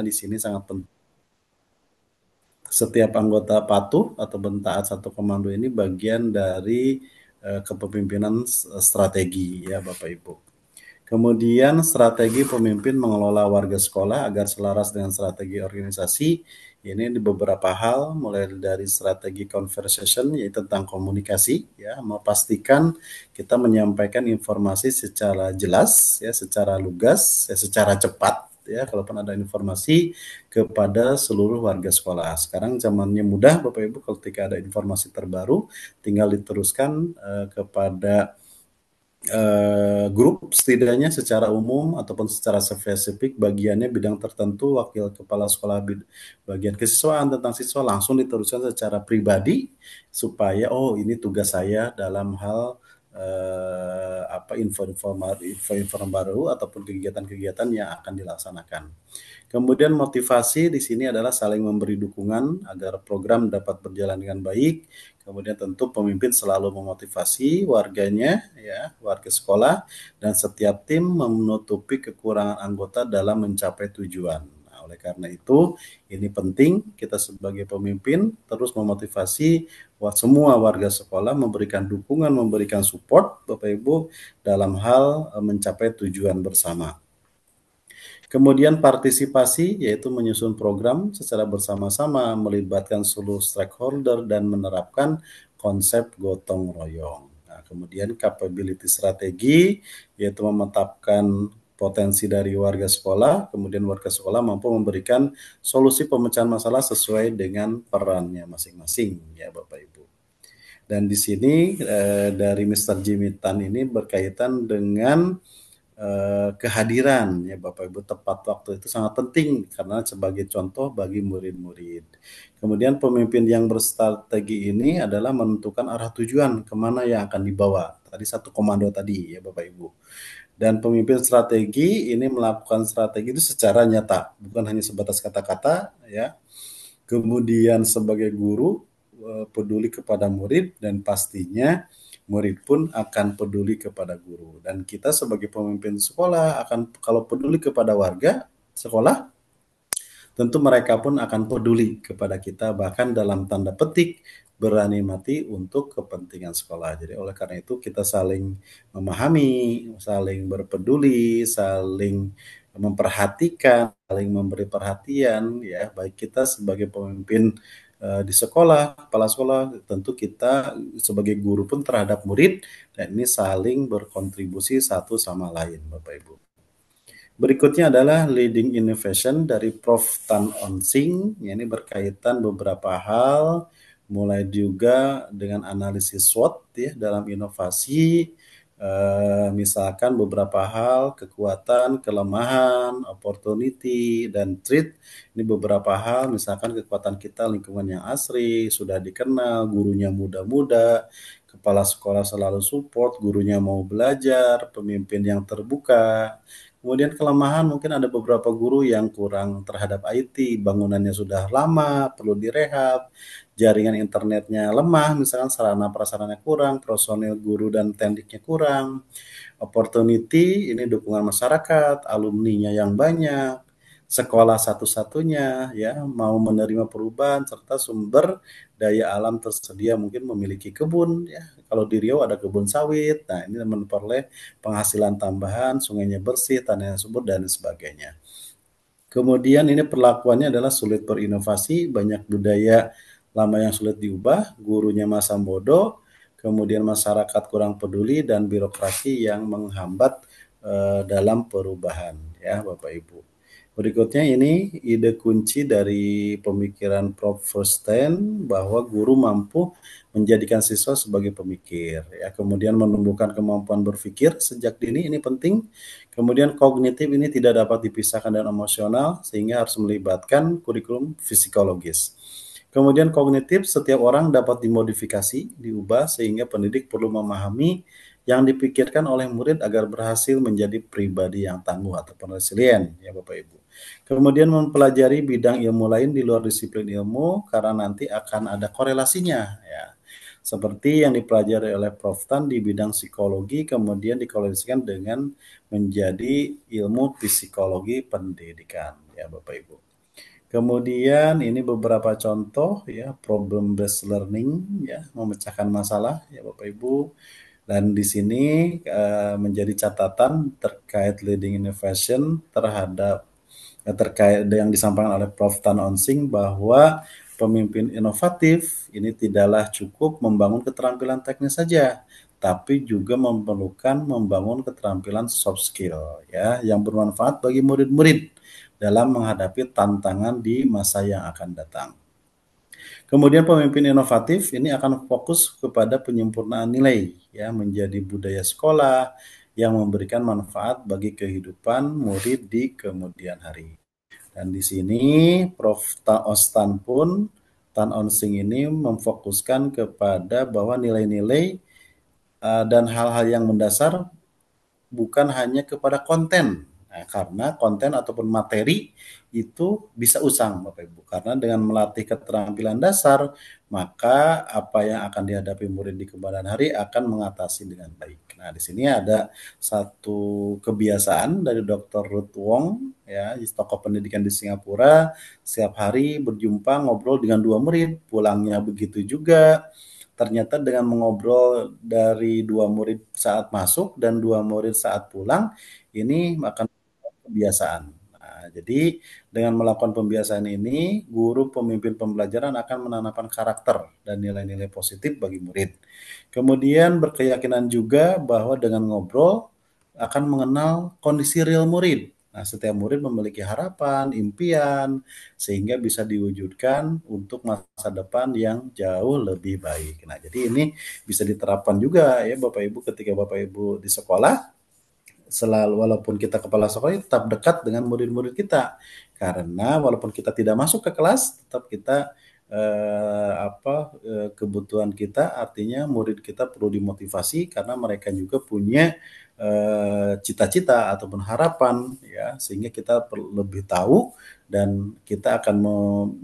di sini sangat penting. Setiap anggota patuh atau taat satu komando ini bagian dari kepemimpinan strategi ya Bapak Ibu. Kemudian strategi pemimpin mengelola warga sekolah agar selaras dengan strategi organisasi. Ini di beberapa hal, mulai dari strategi conversation, yaitu tentang komunikasi, ya, memastikan kita menyampaikan informasi secara jelas, ya, secara lugas, ya, secara cepat, ya, kalaupun ada informasi kepada seluruh warga sekolah. Sekarang zamannya mudah, Bapak Ibu, ketika ada informasi terbaru, tinggal diteruskan kepada grup setidaknya secara umum ataupun secara spesifik bagiannya bidang tertentu, wakil kepala sekolah bagian kesiswaan tentang siswa langsung diteruskan secara pribadi supaya oh ini tugas saya dalam hal info-info baru ataupun kegiatan-kegiatan yang akan dilaksanakan. Kemudian motivasi di sini adalah saling memberi dukungan agar program dapat berjalan dengan baik. Kemudian tentu pemimpin selalu memotivasi warganya, ya, warga sekolah, dan setiap tim menutupi kekurangan anggota dalam mencapai tujuan. Nah, oleh karena itu, ini penting kita sebagai pemimpin terus memotivasi semua warga sekolah, memberikan dukungan, memberikan support, Bapak Ibu, dalam hal mencapai tujuan bersama. Kemudian partisipasi, yaitu menyusun program secara bersama-sama, melibatkan seluruh stakeholder dan menerapkan konsep gotong royong. Nah, kemudian capability strategi, yaitu memetapkan potensi dari warga sekolah, kemudian warga sekolah mampu memberikan solusi pemecahan masalah sesuai dengan perannya masing-masing, ya Bapak Ibu. Dan di sini dari Mr. Jimmy Tan ini berkaitan dengan kehadiran ya Bapak Ibu tepat waktu itu sangat penting karena sebagai contoh bagi murid-murid. Kemudian pemimpin yang berstrategi ini adalah menentukan arah tujuan kemana yang akan dibawa. Tadi satu komando tadi ya Bapak Ibu. Dan pemimpin strategi ini melakukan strategi itu secara nyata, bukan hanya sebatas kata-kata ya. Kemudian sebagai guru peduli kepada murid dan pastinya murid pun akan peduli kepada guru. Dan kita sebagai pemimpin sekolah akan kalau peduli kepada warga sekolah, tentu mereka pun akan peduli kepada kita bahkan dalam tanda petik berani mati untuk kepentingan sekolah. Jadi oleh karena itu kita saling memahami, saling berpeduli, saling memperhatikan, saling memberi perhatian ya baik kita sebagai pemimpin di sekolah, kepala sekolah, tentu kita sebagai guru pun terhadap murid dan ini saling berkontribusi satu sama lain Bapak Ibu. Berikutnya adalah leading innovation dari Prof. Tan Onsing. Ini berkaitan beberapa hal, mulai juga dengan analisis SWOT ya dalam inovasi, misalkan beberapa hal, kekuatan, kelemahan, opportunity, dan threat. Ini beberapa hal, misalkan kekuatan kita lingkungan yang asri, sudah dikenal, gurunya muda-muda, kepala sekolah selalu support, gurunya mau belajar, pemimpin yang terbuka. Kemudian kelemahan mungkin ada beberapa guru yang kurang terhadap IT, bangunannya sudah lama, perlu direhab, jaringan internetnya lemah, misalkan sarana prasarannya kurang, personil guru dan tekniknya kurang. Opportunity ini dukungan masyarakat, alumninya yang banyak, sekolah satu-satunya ya mau menerima perubahan serta sumber daya alam tersedia mungkin memiliki kebun ya. Kalau di Riau ada kebun sawit. Nah, ini memperoleh penghasilan tambahan, sungainya bersih, tanahnya subur dan sebagainya. Kemudian ini perlakuannya adalah sulit berinovasi, banyak budaya lama yang sulit diubah, gurunya masam bodoh, kemudian masyarakat kurang peduli dan birokrasi yang menghambat dalam perubahan ya Bapak Ibu. Berikutnya ini ide kunci dari pemikiran Prof. Verstein bahwa guru mampu menjadikan siswa sebagai pemikir ya, kemudian menumbuhkan kemampuan berpikir sejak dini ini penting. Kemudian kognitif ini tidak dapat dipisahkan dengan emosional sehingga harus melibatkan kurikulum psikologis. Kemudian kognitif setiap orang dapat dimodifikasi, diubah sehingga pendidik perlu memahami yang dipikirkan oleh murid agar berhasil menjadi pribadi yang tangguh ataupun resilient ya Bapak Ibu. Kemudian mempelajari bidang ilmu lain di luar disiplin ilmu karena nanti akan ada korelasinya ya. Seperti yang dipelajari oleh Prof. Tan di bidang psikologi kemudian dikorelasikan dengan menjadi ilmu psikologi pendidikan ya Bapak Ibu. Kemudian ini beberapa contoh ya, problem based learning ya, memecahkan masalah ya Bapak Ibu. Dan di sini menjadi catatan terkait leading innovation terkait yang disampaikan oleh Prof. Tan Onsing bahwa pemimpin inovatif ini tidaklah cukup membangun keterampilan teknis saja, tapi juga memerlukan membangun keterampilan soft skill ya yang bermanfaat bagi murid-murid dalam menghadapi tantangan di masa yang akan datang. Kemudian pemimpin inovatif ini akan fokus kepada penyempurnaan nilai ya menjadi budaya sekolah yang memberikan manfaat bagi kehidupan murid di kemudian hari. Dan di sini Prof. Ostan pun Tan Onsing ini memfokuskan kepada bahwa nilai-nilai dan hal-hal yang mendasar bukan hanya kepada konten. Nah, karena konten ataupun materi itu bisa usang Bapak Ibu. Karena dengan melatih keterampilan dasar, maka apa yang akan dihadapi murid di kemudian hari akan mengatasi dengan baik. Nah, di sini ada satu kebiasaan dari Dr. Ruth Wong, ya, tokoh pendidikan di Singapura, setiap hari berjumpa ngobrol dengan 2 murid, pulangnya begitu juga. Ternyata dengan mengobrol dari 2 murid saat masuk dan 2 murid saat pulang, ini akan kebiasaan. Nah, jadi dengan melakukan pembiasaan ini, guru pemimpin pembelajaran akan menanamkan karakter dan nilai-nilai positif bagi murid. Kemudian berkeyakinan juga bahwa dengan ngobrol akan mengenal kondisi real murid. Nah, setiap murid memiliki harapan, impian, sehingga bisa diwujudkan untuk masa depan yang jauh lebih baik. Nah, jadi ini bisa diterapkan juga ya Bapak Ibu ketika Bapak Ibu di sekolah, selalu walaupun kita kepala sekolah tetap dekat dengan murid-murid kita. Karena walaupun kita tidak masuk ke kelas, tetap kita kebutuhan kita artinya murid kita perlu dimotivasi karena mereka juga punya cita-cita ataupun harapan ya sehingga kita perlu lebih tahu dan kita akan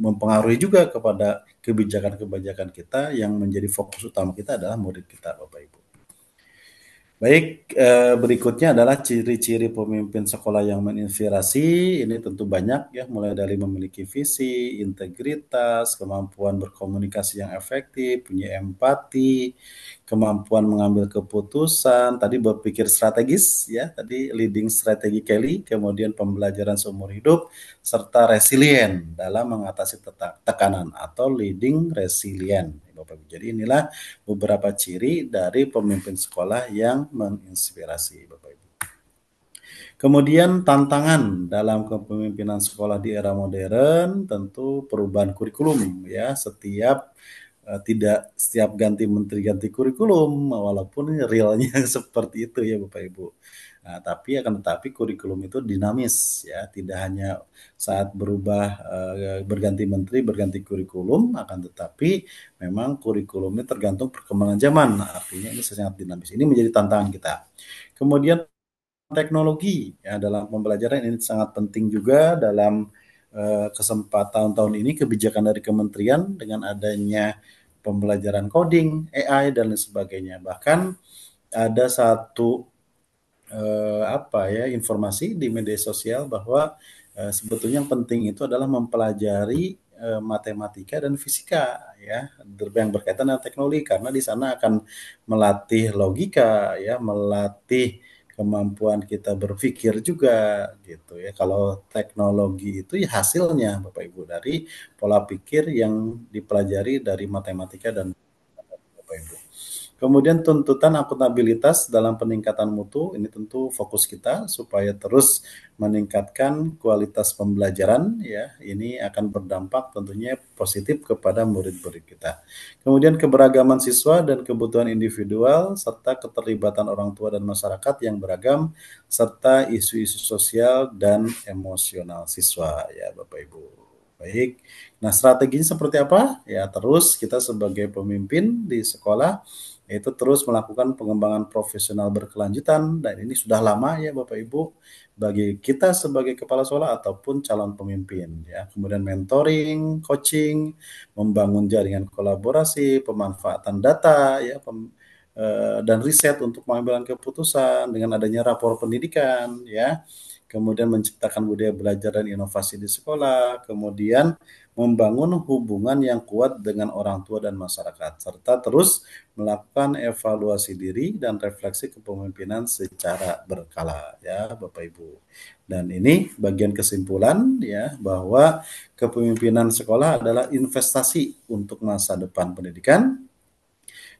mempengaruhi juga kepada kebijakan-kebijakan kita yang menjadi fokus utama kita adalah murid kita Bapak Ibu. Baik, berikutnya adalah ciri-ciri pemimpin sekolah yang menginspirasi. Ini tentu banyak ya, mulai dari memiliki visi, integritas, kemampuan berkomunikasi yang efektif, punya empati, kemampuan mengambil keputusan, tadi berpikir strategis ya, tadi leading strategi Kelly, kemudian pembelajaran seumur hidup, serta resilient dalam mengatasi tekanan atau leading resilient. Bapak Ibu. Jadi inilah beberapa ciri dari pemimpin sekolah yang menginspirasi Bapak Ibu. Kemudian tantangan dalam kepemimpinan sekolah di era modern tentu perubahan kurikulum ya tidak setiap ganti menteri ganti kurikulum walaupun realnya seperti itu ya Bapak Ibu. Nah, tetapi kurikulum itu dinamis ya, tidak hanya saat berubah berganti menteri berganti kurikulum akan tetapi memang kurikulumnya tergantung perkembangan zaman. Nah, artinya ini sangat dinamis. Ini menjadi tantangan kita. Kemudian teknologi ya dalam pembelajaran ini sangat penting juga dalam kesempatan tahun ini kebijakan dari kementerian dengan adanya pembelajaran coding, AI dan lain sebagainya. Bahkan ada satu informasi di media sosial bahwa sebetulnya yang penting itu adalah mempelajari matematika dan fisika ya yang berkaitan dengan teknologi karena di sana akan melatih logika ya melatih kemampuan kita berpikir juga gitu ya. Kalau teknologi itu ya hasilnya Bapak Ibu dari pola pikir yang dipelajari dari matematika dan Bapak Ibu. Kemudian tuntutan akuntabilitas dalam peningkatan mutu, ini tentu fokus kita supaya terus meningkatkan kualitas pembelajaran ya. Ini akan berdampak tentunya positif kepada murid-murid kita. Kemudian keberagaman siswa dan kebutuhan individual serta keterlibatan orang tua dan masyarakat yang beragam serta isu-isu sosial dan emosional siswa ya Bapak Ibu. Baik. Nah, strateginya seperti apa? Ya, terus kita sebagai pemimpin di sekolah yaitu terus melakukan pengembangan profesional berkelanjutan dan ini sudah lama ya Bapak Ibu bagi kita sebagai kepala sekolah ataupun calon pemimpin ya. Kemudian mentoring, coaching, membangun jaringan kolaborasi, pemanfaatan data ya dan riset untuk pengambilan keputusan dengan adanya rapor pendidikan ya. kemudian menciptakan budaya belajar dan inovasi di sekolah, kemudian membangun hubungan yang kuat dengan orang tua dan masyarakat, serta terus melakukan evaluasi diri dan refleksi kepemimpinan secara berkala, ya Bapak Ibu. Dan ini bagian kesimpulan ya bahwa kepemimpinan sekolah adalah investasi untuk masa depan pendidikan.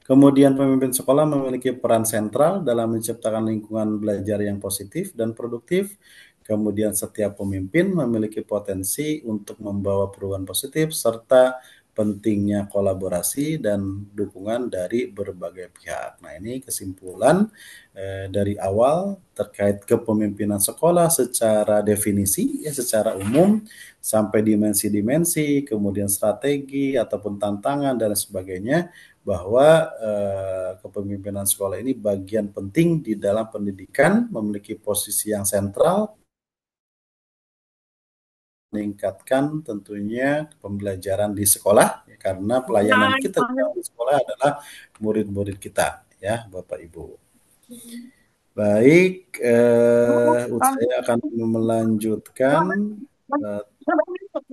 Kemudian pemimpin sekolah memiliki peran sentral dalam menciptakan lingkungan belajar yang positif dan produktif. Kemudian setiap pemimpin memiliki potensi untuk membawa perubahan positif serta pentingnya kolaborasi dan dukungan dari berbagai pihak. Nah, ini kesimpulan dari awal terkait kepemimpinan sekolah secara definisi ya secara umum sampai dimensi-dimensi, kemudian strategi ataupun tantangan dan sebagainya bahwa kepemimpinan sekolah ini bagian penting di dalam pendidikan, memiliki posisi yang sentral, meningkatkan tentunya pembelajaran di sekolah, ya, karena pelayanan kita di sekolah adalah murid-murid kita, ya Bapak Ibu. Baik, saya akan melanjutkan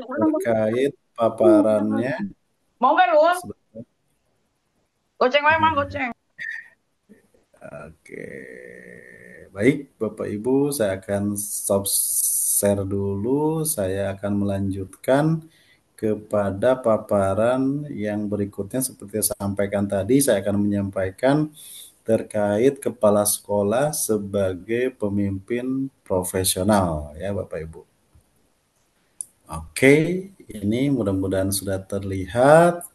terkait paparannya. Mau kan lu? Sebentar. Goceng memang goceng. Oke, baik Bapak Ibu, saya akan stop share dulu. Saya akan melanjutkan kepada paparan yang berikutnya. Seperti yang saya sampaikan tadi, saya akan menyampaikan terkait kepala sekolah sebagai pemimpin profesional, ya Bapak Ibu. Oke, ini mudah-mudahan sudah terlihat.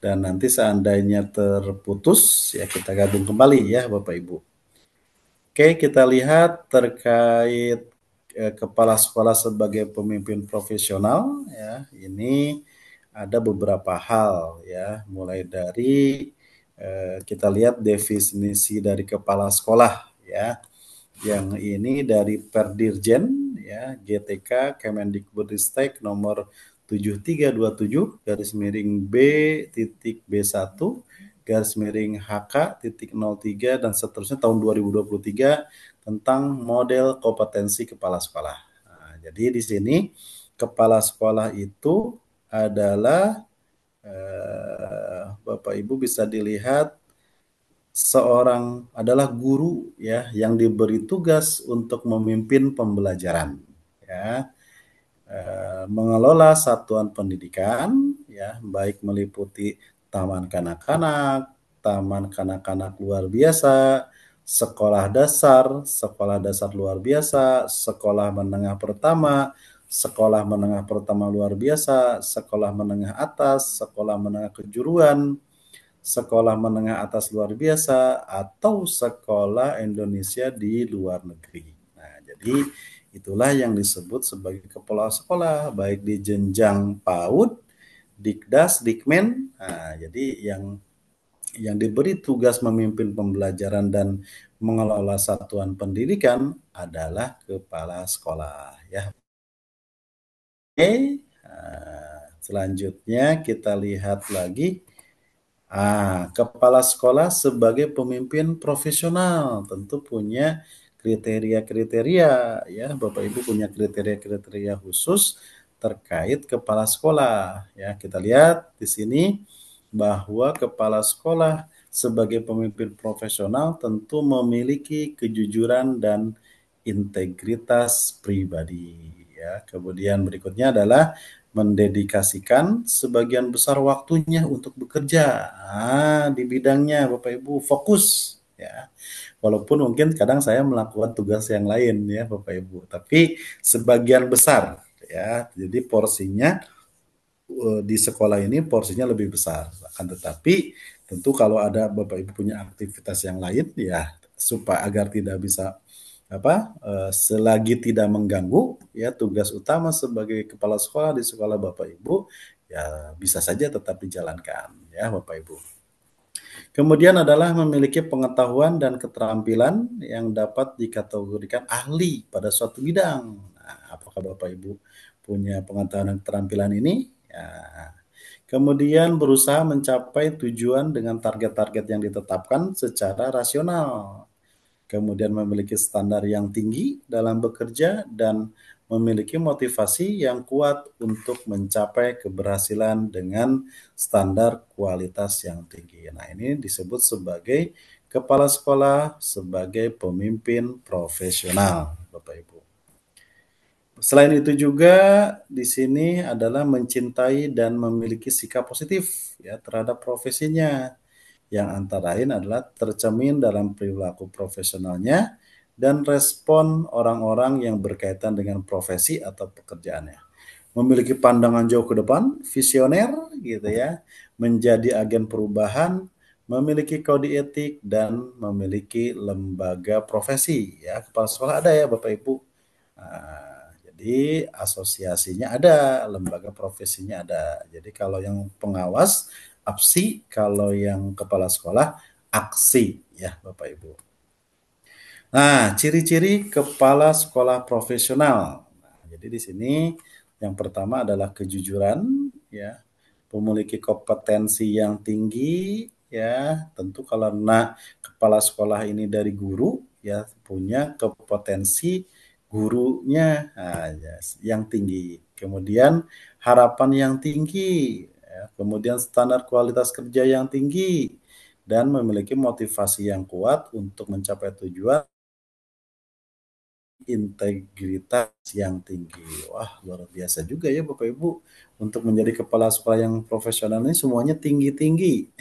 Dan nanti seandainya terputus, ya kita gabung kembali ya Bapak Ibu. Oke, kita lihat terkait kepala sekolah sebagai pemimpin profesional ya. Ini ada beberapa hal ya, mulai dari kita lihat definisi dari kepala sekolah ya. Yang ini dari Perdirjen ya, GTK Kemendikbudristek nomor 7327 garis miring B titik B1 garis miring HK titik 03 dan seterusnya tahun 2023 tentang model kompetensi kepala sekolah. Nah, jadi di sini kepala sekolah itu adalah Bapak Ibu bisa dilihat seorang adalah guru ya yang diberi tugas untuk memimpin pembelajaran ya, mengelola satuan pendidikan ya baik meliputi taman kanak-kanak, taman kanak-kanak luar biasa, sekolah dasar luar biasa, sekolah menengah pertama luar biasa, sekolah menengah atas, sekolah menengah kejuruan, sekolah menengah atas luar biasa, atau sekolah Indonesia di luar negeri. Nah, jadi itulah yang disebut sebagai kepala sekolah, baik di jenjang PAUD, Dikdas, Dikmen. Nah, jadi yang diberi tugas memimpin pembelajaran dan mengelola satuan pendidikan adalah kepala sekolah. Ya. Oke, selanjutnya kita lihat lagi. Kepala sekolah sebagai pemimpin profesional tentu punya kriteria-kriteria ya, Bapak Ibu punya kriteria-kriteria khusus terkait kepala sekolah ya. Kita lihat di sini bahwa kepala sekolah sebagai pemimpin profesional tentu memiliki kejujuran dan integritas pribadi ya. Kemudian berikutnya adalah mendedikasikan sebagian besar waktunya untuk bekerja di bidangnya, Bapak Ibu, fokus ya. Walaupun mungkin kadang saya melakukan tugas yang lain ya Bapak Ibu, tapi sebagian besar ya. Jadi porsinya di sekolah ini porsinya lebih besar. Akan tetapi tentu kalau ada Bapak Ibu punya aktivitas yang lain ya supaya agar tidak bisa selagi tidak mengganggu ya tugas utama sebagai kepala sekolah di sekolah Bapak Ibu ya bisa saja tetap dijalankan ya Bapak Ibu. Kemudian adalah memiliki pengetahuan dan keterampilan yang dapat dikategorikan ahli pada suatu bidang. Nah, apakah Bapak Ibu punya pengetahuan dan keterampilan ini? Ya. Kemudian berusaha mencapai tujuan dengan target-target yang ditetapkan secara rasional. kemudian memiliki standar yang tinggi dalam bekerja, dan memiliki motivasi yang kuat untuk mencapai keberhasilan dengan standar kualitas yang tinggi. Nah, ini disebut sebagai kepala sekolah sebagai pemimpin profesional, Bapak Ibu. Selain itu juga di sini adalah mencintai dan memiliki sikap positif ya terhadap profesinya, yang antara lain adalah tercermin dalam perilaku profesionalnya dan respon orang-orang yang berkaitan dengan profesi atau pekerjaannya. Memiliki pandangan jauh ke depan, visioner gitu ya, menjadi agen perubahan, memiliki kode etik dan memiliki lembaga profesi ya. Kepala sekolah ada ya Bapak Ibu. Jadi asosiasinya ada, lembaga profesinya ada. Jadi kalau yang pengawas APSI, kalau yang kepala sekolah AKSI ya Bapak Ibu. Nah, ciri-ciri kepala sekolah profesional. Nah, jadi di sini yang pertama adalah kejujuran ya, memiliki kompetensi yang tinggi ya, tentu karena kepala sekolah ini dari guru ya, punya kompetensi gurunya yang tinggi. Kemudian harapan yang tinggi, ya, kemudian standar kualitas kerja yang tinggi, dan memiliki motivasi yang kuat untuk mencapai tujuan, integritas yang tinggi. Wah, luar biasa juga ya Bapak Ibu. Untuk menjadi kepala sekolah yang profesional ini semuanya tinggi-tinggi.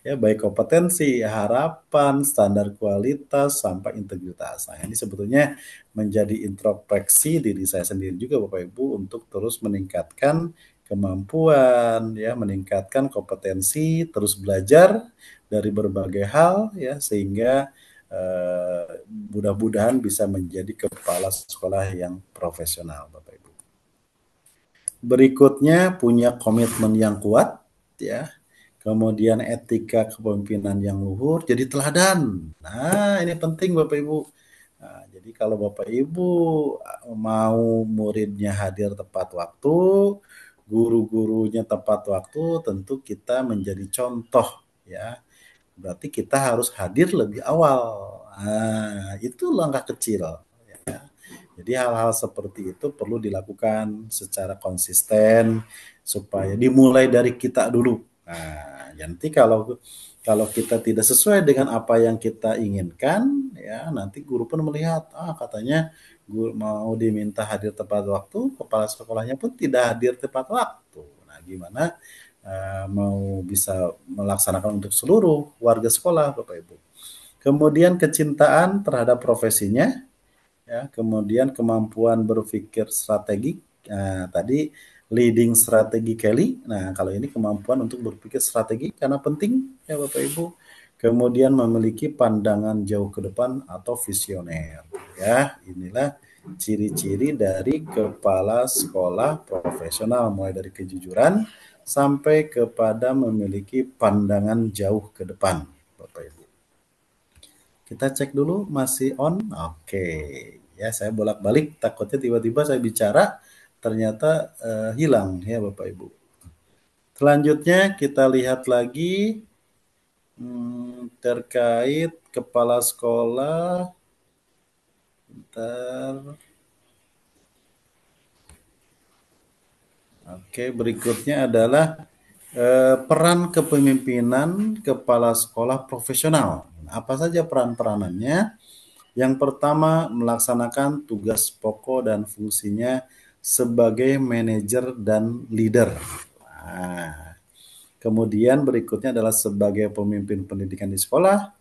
Ya, baik kompetensi, harapan, standar kualitas, sampai integritas. Nah, ini sebetulnya menjadi introspeksi diri saya sendiri juga Bapak Ibu untuk terus meningkatkan kemampuan, ya, meningkatkan kompetensi, terus belajar dari berbagai hal, ya, sehingga mudah-mudahan bisa menjadi kepala sekolah yang profesional, Bapak Ibu. Berikutnya punya komitmen yang kuat, ya. Kemudian etika kepemimpinan yang luhur, jadi teladan. Nah, ini penting Bapak Ibu. Nah, jadi kalau Bapak Ibu mau muridnya hadir tepat waktu, guru-gurunya tepat waktu, tentu kita menjadi contoh ya. Berarti kita harus hadir lebih awal. Nah, itu langkah kecil. Jadi hal-hal seperti itu perlu dilakukan secara konsisten supaya dimulai dari kita dulu. Nah, nanti kalau kita tidak sesuai dengan apa yang kita inginkan, ya nanti guru pun melihat, katanya guru mau diminta hadir tepat waktu, kepala sekolahnya pun tidak hadir tepat waktu. Nah, gimana mau bisa melaksanakan untuk seluruh warga sekolah, Bapak Ibu. Kemudian kecintaan terhadap profesinya, ya, kemudian kemampuan berpikir strategi. Nah, tadi leading strategi Kelly. Nah, kalau ini kemampuan untuk berpikir strategi karena penting ya Bapak Ibu. Kemudian memiliki pandangan jauh ke depan atau visioner. Ya, inilah ciri-ciri dari kepala sekolah profesional, mulai dari kejujuran sampai kepada memiliki pandangan jauh ke depan, Bapak Ibu. Kita cek dulu masih on. Oke. Ya, saya bolak-balik takutnya tiba-tiba saya bicara ternyata hilang ya Bapak Ibu. Selanjutnya kita lihat lagi terkait kepala sekolah. Bentar. Oke, berikutnya adalah peran kepemimpinan kepala sekolah profesional. Apa saja peran-peranannya? Yang pertama, melaksanakan tugas pokok dan fungsinya sebagai manajer dan leader. Nah, kemudian berikutnya adalah sebagai pemimpin pendidikan di sekolah,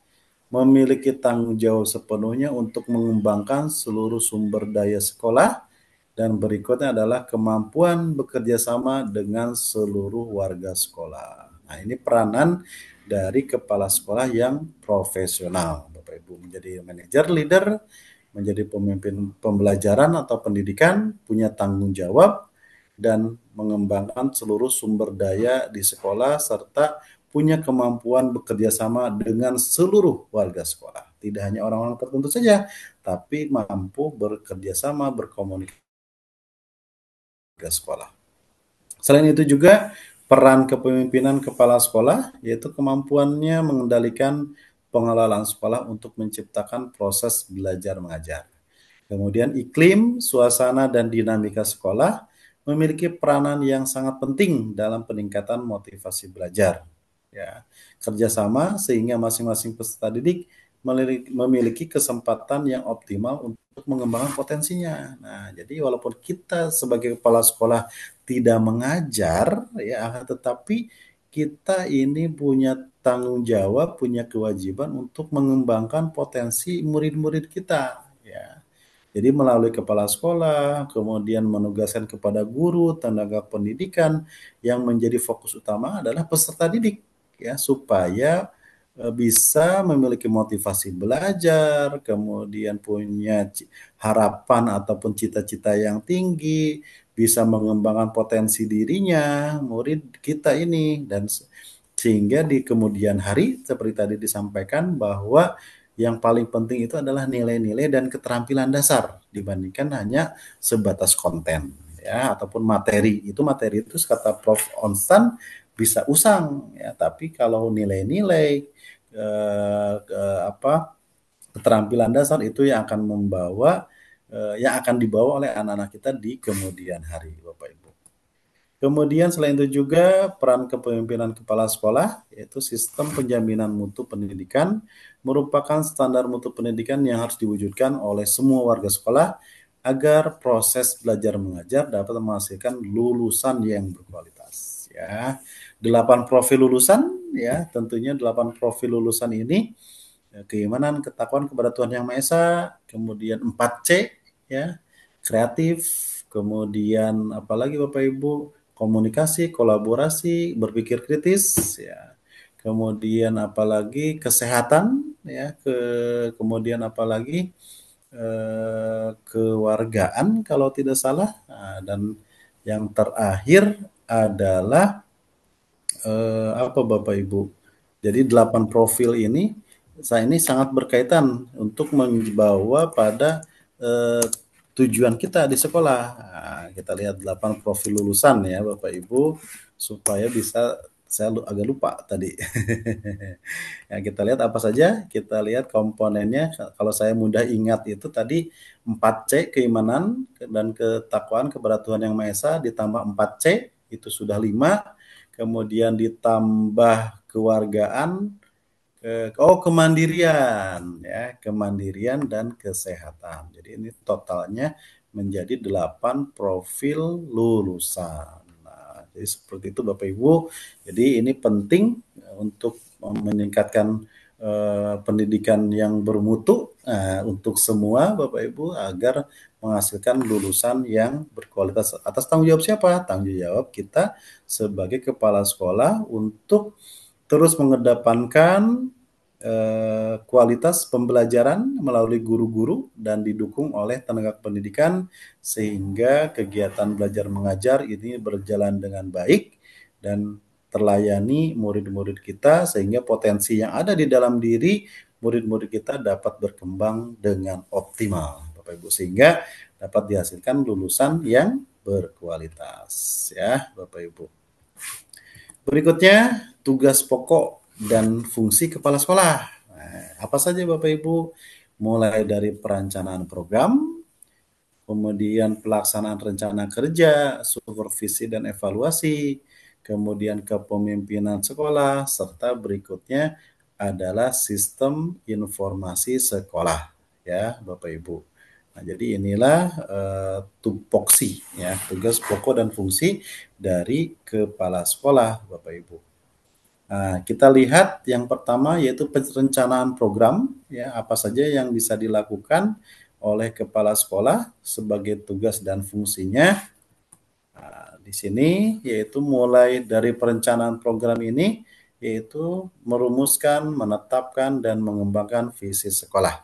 memiliki tanggung jawab sepenuhnya untuk mengembangkan seluruh sumber daya sekolah, dan berikutnya adalah kemampuan bekerja sama dengan seluruh warga sekolah. Nah, ini peranan dari kepala sekolah yang profesional, Bapak Ibu, menjadi manajer, leader, menjadi pemimpin pembelajaran atau pendidikan, punya tanggung jawab, dan mengembangkan seluruh sumber daya di sekolah, serta punya kemampuan bekerja sama dengan seluruh warga sekolah. Tidak hanya orang-orang tertentu saja, tapi mampu bekerja sama, berkomunikasi sekolah. Selain itu juga peran kepemimpinan kepala sekolah, yaitu kemampuannya mengendalikan pengelolaan sekolah untuk menciptakan proses belajar mengajar. Kemudian iklim, suasana, dan dinamika sekolah memiliki peranan yang sangat penting dalam peningkatan motivasi belajar. Ya, kerjasama sehingga masing-masing peserta didik memiliki kesempatan yang optimal untuk mengembangkan potensinya. Nah, jadi walaupun kita sebagai kepala sekolah tidak mengajar, ya, tetapi kita ini punya tanggung jawab, punya kewajiban untuk mengembangkan potensi murid-murid kita. Ya. Jadi melalui kepala sekolah, kemudian menugaskan kepada guru, tenaga pendidikan, yang menjadi fokus utama adalah peserta didik, ya, supaya bisa memiliki motivasi belajar, kemudian punya harapan ataupun cita-cita yang tinggi, bisa mengembangkan potensi dirinya, murid kita ini, dan sehingga di kemudian hari seperti tadi disampaikan bahwa yang paling penting itu adalah nilai-nilai dan keterampilan dasar dibandingkan hanya sebatas konten, ya, ataupun materi. Materi itu kata Prof. Onstan bisa usang, ya, tapi kalau nilai-nilai keterampilan dasar itu yang akan dibawa oleh anak-anak kita di kemudian hari, Bapak Ibu. Kemudian selain itu juga peran kepemimpinan kepala sekolah, yaitu sistem penjaminan mutu pendidikan, merupakan standar mutu pendidikan yang harus diwujudkan oleh semua warga sekolah agar proses belajar mengajar dapat menghasilkan lulusan yang berkualitas. Ya, 8 profil lulusan, ya, tentunya 8 profil lulusan ini keimanan, ketakwaan kepada Tuhan Yang Maha Esa, kemudian 4C, ya, kreatif, kemudian apalagi Bapak Ibu, komunikasi, kolaborasi, berpikir kritis, ya. Kemudian apalagi kesehatan, ya, kemudian apalagi kewargaan kalau tidak salah. Nah, dan yang terakhir adalah apa Bapak Ibu? Jadi 8 profil ini sangat berkaitan untuk membawa pada tujuan kita di sekolah. Nah, kita lihat 8 profil lulusan ya Bapak Ibu supaya bisa saya agak lupa tadi. Ya, kita lihat apa saja? Kita lihat komponennya. Kalau saya mudah ingat itu tadi 4C keimanan dan ketakwaan kepada Tuhan Yang Maha Esa ditambah 4C itu sudah 5. Kemudian ditambah kewargaan, kemandirian, ya, kemandirian dan kesehatan. Jadi ini totalnya menjadi 8 profil lulusan. Nah, jadi seperti itu Bapak Ibu. Jadi ini penting untuk meningkatkan pendidikan yang bermutu untuk semua Bapak Ibu agar menghasilkan lulusan yang berkualitas. Atas tanggung jawab siapa? Tanggung jawab kita sebagai kepala sekolah untuk terus mengedepankan kualitas pembelajaran melalui guru-guru dan didukung oleh tenaga pendidikan sehingga kegiatan belajar mengajar ini berjalan dengan baik dan terlayani murid-murid kita sehingga potensi yang ada di dalam diri murid-murid kita dapat berkembang dengan optimal, Bapak Ibu, sehingga dapat dihasilkan lulusan yang berkualitas, ya, Bapak Ibu. Berikutnya, tugas pokok dan fungsi kepala sekolah. Nah, apa saja Bapak Ibu? Mulai dari perencanaan program, kemudian pelaksanaan rencana kerja, supervisi dan evaluasi, kemudian kepemimpinan sekolah, serta berikutnya adalah sistem informasi sekolah, ya Bapak Ibu. Nah, jadi inilah tupoksi, ya, tugas pokok dan fungsi dari kepala sekolah, Bapak Ibu. Nah, kita lihat yang pertama yaitu perencanaan program, ya, apa saja yang bisa dilakukan oleh kepala sekolah sebagai tugas dan fungsinya. Nah, di sini yaitu mulai dari perencanaan program ini yaitu merumuskan, menetapkan dan mengembangkan visi sekolah.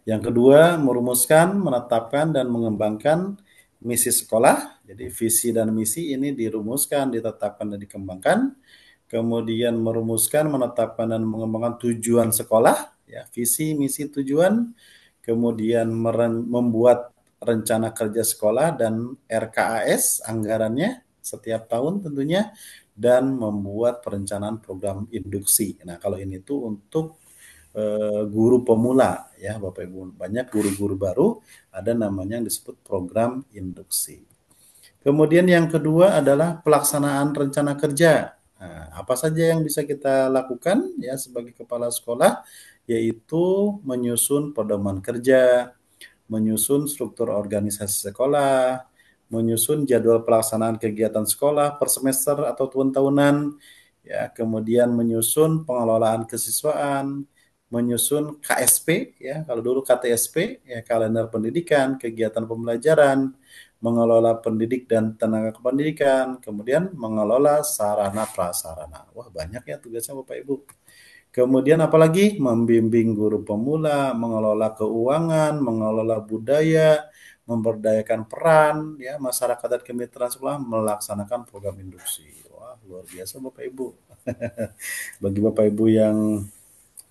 Yang kedua, merumuskan, menetapkan dan mengembangkan misi sekolah. Jadi visi dan misi ini dirumuskan, ditetapkan dan dikembangkan. Kemudian merumuskan, menetapkan dan mengembangkan tujuan sekolah, ya, visi, misi, tujuan. Kemudian membuat rencana kerja sekolah dan RKAS anggarannya, setiap tahun tentunya, dan membuat perencanaan program induksi. Nah, kalau ini tuh untuk guru pemula ya Bapak Ibu. Banyak guru-guru baru ada namanya yang disebut program induksi. Kemudian yang kedua adalah pelaksanaan rencana kerja. Nah, apa saja yang bisa kita lakukan ya sebagai kepala sekolah, yaitu menyusun pedoman kerja, menyusun struktur organisasi sekolah, menyusun jadwal pelaksanaan kegiatan sekolah per semester atau tahun-tahunan, ya, kemudian menyusun pengelolaan kesiswaan, menyusun KSP, ya, kalau dulu KTSP, ya, kalender pendidikan, kegiatan pembelajaran, mengelola pendidik dan tenaga kependidikan, kemudian mengelola sarana prasarana. Wah, banyak ya tugasnya Bapak Ibu. Kemudian apalagi membimbing guru pemula, mengelola keuangan, mengelola budaya, memberdayakan peran ya masyarakat dan kemitraan sekolah melaksanakan program induksi. Wah, luar biasa Bapak Ibu. Bagi Bapak Ibu yang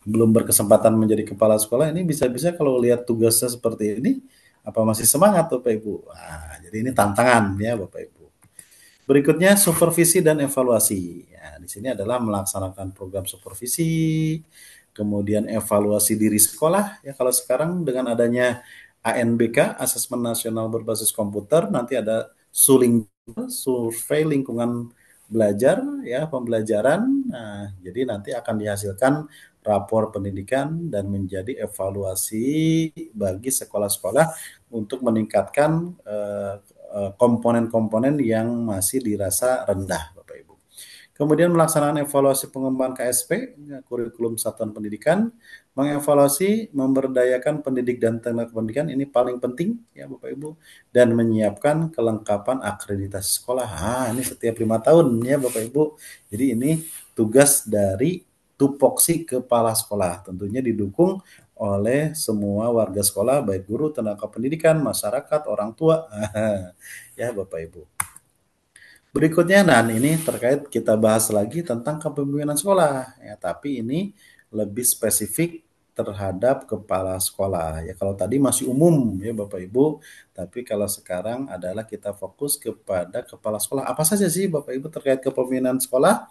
belum berkesempatan menjadi kepala sekolah ini bisa-bisa kalau lihat tugasnya seperti ini apa masih semangat Bapak Ibu? Wah, jadi ini tantangan ya Bapak Ibu. Berikutnya supervisi dan evaluasi. Ya, di sini adalah melaksanakan program supervisi, kemudian evaluasi diri sekolah. Ya, kalau sekarang dengan adanya ANBK, Asesmen Nasional Berbasis Komputer, nanti ada SULING, Survei Lingkungan Belajar, ya pembelajaran. Nah, jadi nanti akan dihasilkan rapor pendidikan dan menjadi evaluasi bagi sekolah-sekolah untuk meningkatkan komponen-komponen yang masih dirasa rendah, Bapak Ibu. Kemudian melaksanakan evaluasi pengembangan KSP, kurikulum satuan pendidikan, mengevaluasi, memberdayakan pendidik dan tenaga pendidikan, ini paling penting ya Bapak Ibu, dan menyiapkan kelengkapan akreditasi sekolah. Ini setiap 5 tahun ya Bapak Ibu. Jadi ini tugas dari tupoksi kepala sekolah, tentunya didukung oleh semua warga sekolah, baik guru, tenaga pendidikan, masyarakat, orang tua, ya Bapak Ibu. Berikutnya, nah ini terkait kita bahas lagi tentang kepemimpinan sekolah, ya, tapi ini lebih spesifik terhadap kepala sekolah. Ya kalau tadi masih umum ya Bapak Ibu, tapi kalau sekarang adalah kita fokus kepada kepala sekolah. Apa saja sih Bapak Ibu terkait kepemimpinan sekolah?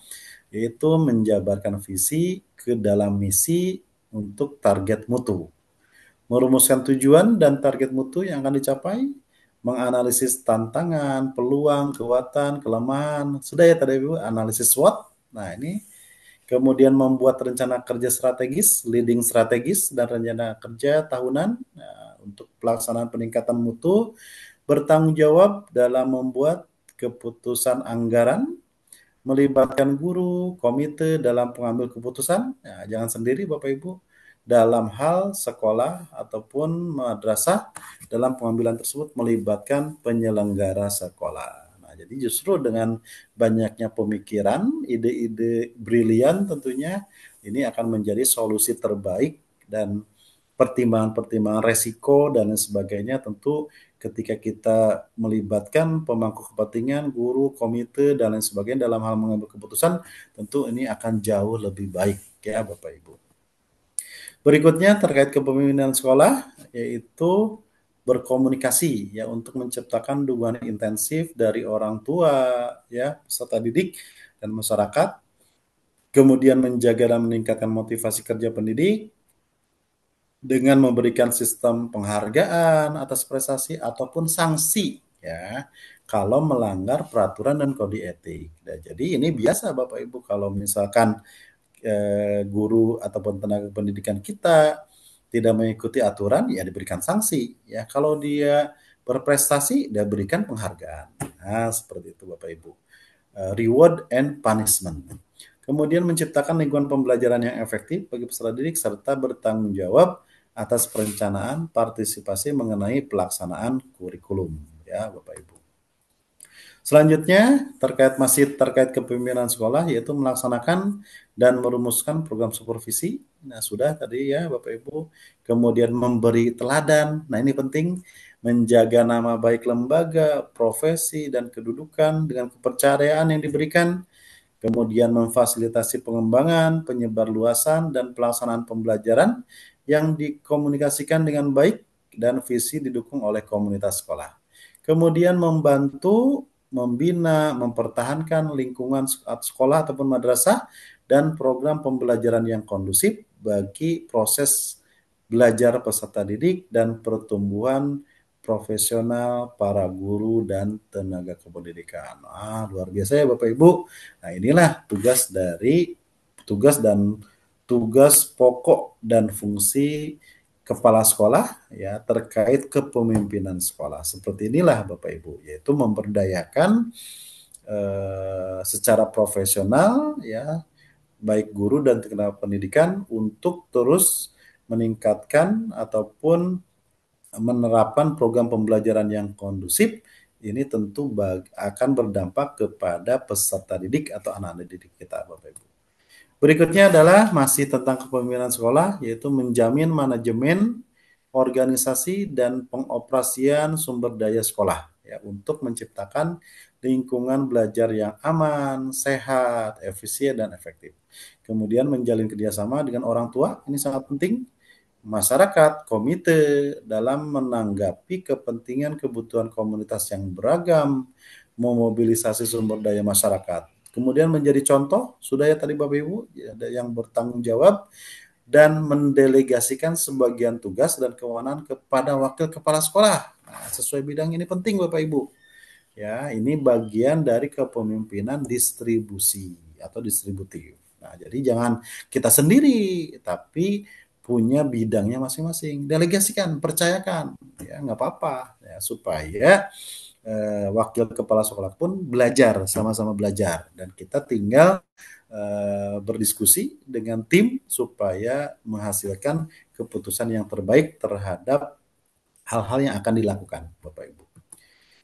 Yaitu menjabarkan visi ke dalam misi untuk target mutu, merumuskan tujuan dan target mutu yang akan dicapai, menganalisis tantangan, peluang, kekuatan, kelemahan. Sudah ya tadi Ibu, analisis SWOT. Nah, ini kemudian membuat rencana kerja strategis, leading strategis dan rencana kerja tahunan untuk pelaksanaan peningkatan mutu, bertanggung jawab dalam membuat keputusan anggaran, melibatkan guru, komite dalam pengambil keputusan. Nah, jangan sendiri Bapak Ibu dalam hal sekolah ataupun madrasah dalam pengambilan tersebut melibatkan penyelenggara sekolah. Nah, jadi justru dengan banyaknya pemikiran, ide-ide brilian tentunya ini akan menjadi solusi terbaik dan pertimbangan-pertimbangan resiko dan lain sebagainya tentu ketika kita melibatkan pemangku kepentingan, guru, komite, dan lain sebagainya dalam hal mengambil keputusan, tentu ini akan jauh lebih baik ya Bapak Ibu. Berikutnya terkait kepemimpinan sekolah, yaitu berkomunikasi ya untuk menciptakan dukungan intensif dari orang tua ya peserta didik dan masyarakat, kemudian menjaga dan meningkatkan motivasi kerja pendidik dengan memberikan sistem penghargaan atas prestasi ataupun sanksi ya kalau melanggar peraturan dan kode etik. Nah, jadi ini biasa Bapak Ibu kalau misalkan guru ataupun tenaga pendidikan kita tidak mengikuti aturan ya diberikan sanksi ya. Kalau dia berprestasi dia berikan penghargaan. Nah, seperti itu Bapak Ibu. Reward and punishment. Kemudian menciptakan lingkungan pembelajaran yang efektif bagi peserta didik serta bertanggung jawab atas perencanaan partisipasi mengenai pelaksanaan kurikulum ya Bapak Ibu. Selanjutnya masih terkait kepemimpinan sekolah yaitu melaksanakan dan merumuskan program supervisi. Nah, sudah tadi ya Bapak Ibu. Kemudian memberi teladan. Nah, ini penting menjaga nama baik lembaga, profesi dan kedudukan dengan kepercayaan yang diberikan. Kemudian memfasilitasi pengembangan, penyebarluasan dan pelaksanaan pembelajaran yang dikomunikasikan dengan baik dan visi didukung oleh komunitas sekolah. Kemudian membantu membina, mempertahankan lingkungan sekolah ataupun madrasah dan program pembelajaran yang kondusif bagi proses belajar peserta didik dan pertumbuhan profesional para guru dan tenaga kependidikan. Luar biasa ya Bapak Ibu. Nah, inilah tugas pokok dan fungsi kepala sekolah ya terkait kepemimpinan sekolah. Seperti inilah Bapak Ibu, yaitu memberdayakan secara profesional ya baik guru dan tenaga pendidikan untuk terus meningkatkan ataupun menerapkan program pembelajaran yang kondusif. Ini tentu akan berdampak kepada peserta didik atau anak-anak didik kita Bapak Ibu. Berikutnya adalah masih tentang kepemimpinan sekolah, yaitu menjamin manajemen, organisasi, dan pengoperasian sumber daya sekolah ya, untuk menciptakan lingkungan belajar yang aman, sehat, efisien, dan efektif. Kemudian menjalin kerjasama dengan orang tua, ini sangat penting. Masyarakat komite dalam menanggapi kepentingan kebutuhan komunitas yang beragam, memobilisasi sumber daya masyarakat. Kemudian menjadi contoh, sudah ya tadi Bapak Ibu, ada yang bertanggung jawab dan mendelegasikan sebagian tugas dan kewenangan kepada wakil kepala sekolah. Nah, sesuai bidang ini penting Bapak Ibu. Ya, ini bagian dari kepemimpinan distribusi atau distributif. Nah, jadi jangan kita sendiri, tapi punya bidangnya masing-masing. Delegasikan, percayakan, ya nggak apa-apa, ya, supaya wakil kepala sekolah pun belajar, sama-sama belajar, dan kita tinggal berdiskusi dengan tim supaya menghasilkan keputusan yang terbaik terhadap hal-hal yang akan dilakukan, Bapak Ibu.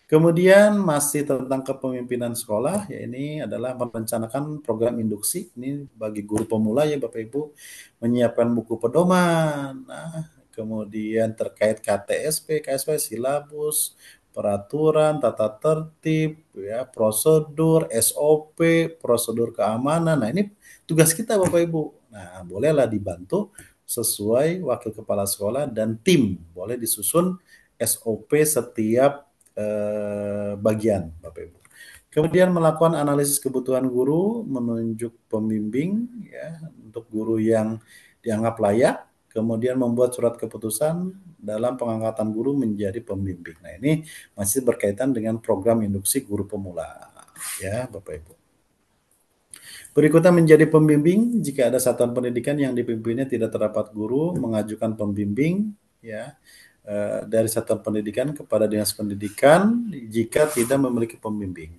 Kemudian masih tentang kepemimpinan sekolah, ya ini adalah merencanakan program induksi, ini bagi guru pemula ya Bapak Ibu, menyiapkan buku pedoman, kemudian terkait KTSP, KSP, silabus, peraturan, tata tertib, ya, prosedur, SOP, prosedur keamanan. Nah, ini tugas kita Bapak Ibu. Nah, bolehlah dibantu sesuai wakil kepala sekolah dan tim, boleh disusun SOP setiap bagian Bapak Ibu. Kemudian melakukan analisis kebutuhan guru, menunjuk pembimbing ya untuk guru yang dianggap layak, kemudian membuat surat keputusan dalam pengangkatan guru menjadi pembimbing. Nah, ini masih berkaitan dengan program induksi guru pemula ya Bapak Ibu. Berikutnya menjadi pembimbing, jika ada satuan pendidikan yang dipimpinnya tidak terdapat guru, mengajukan pembimbing ya dari satuan pendidikan kepada dinas pendidikan jika tidak memiliki pembimbing.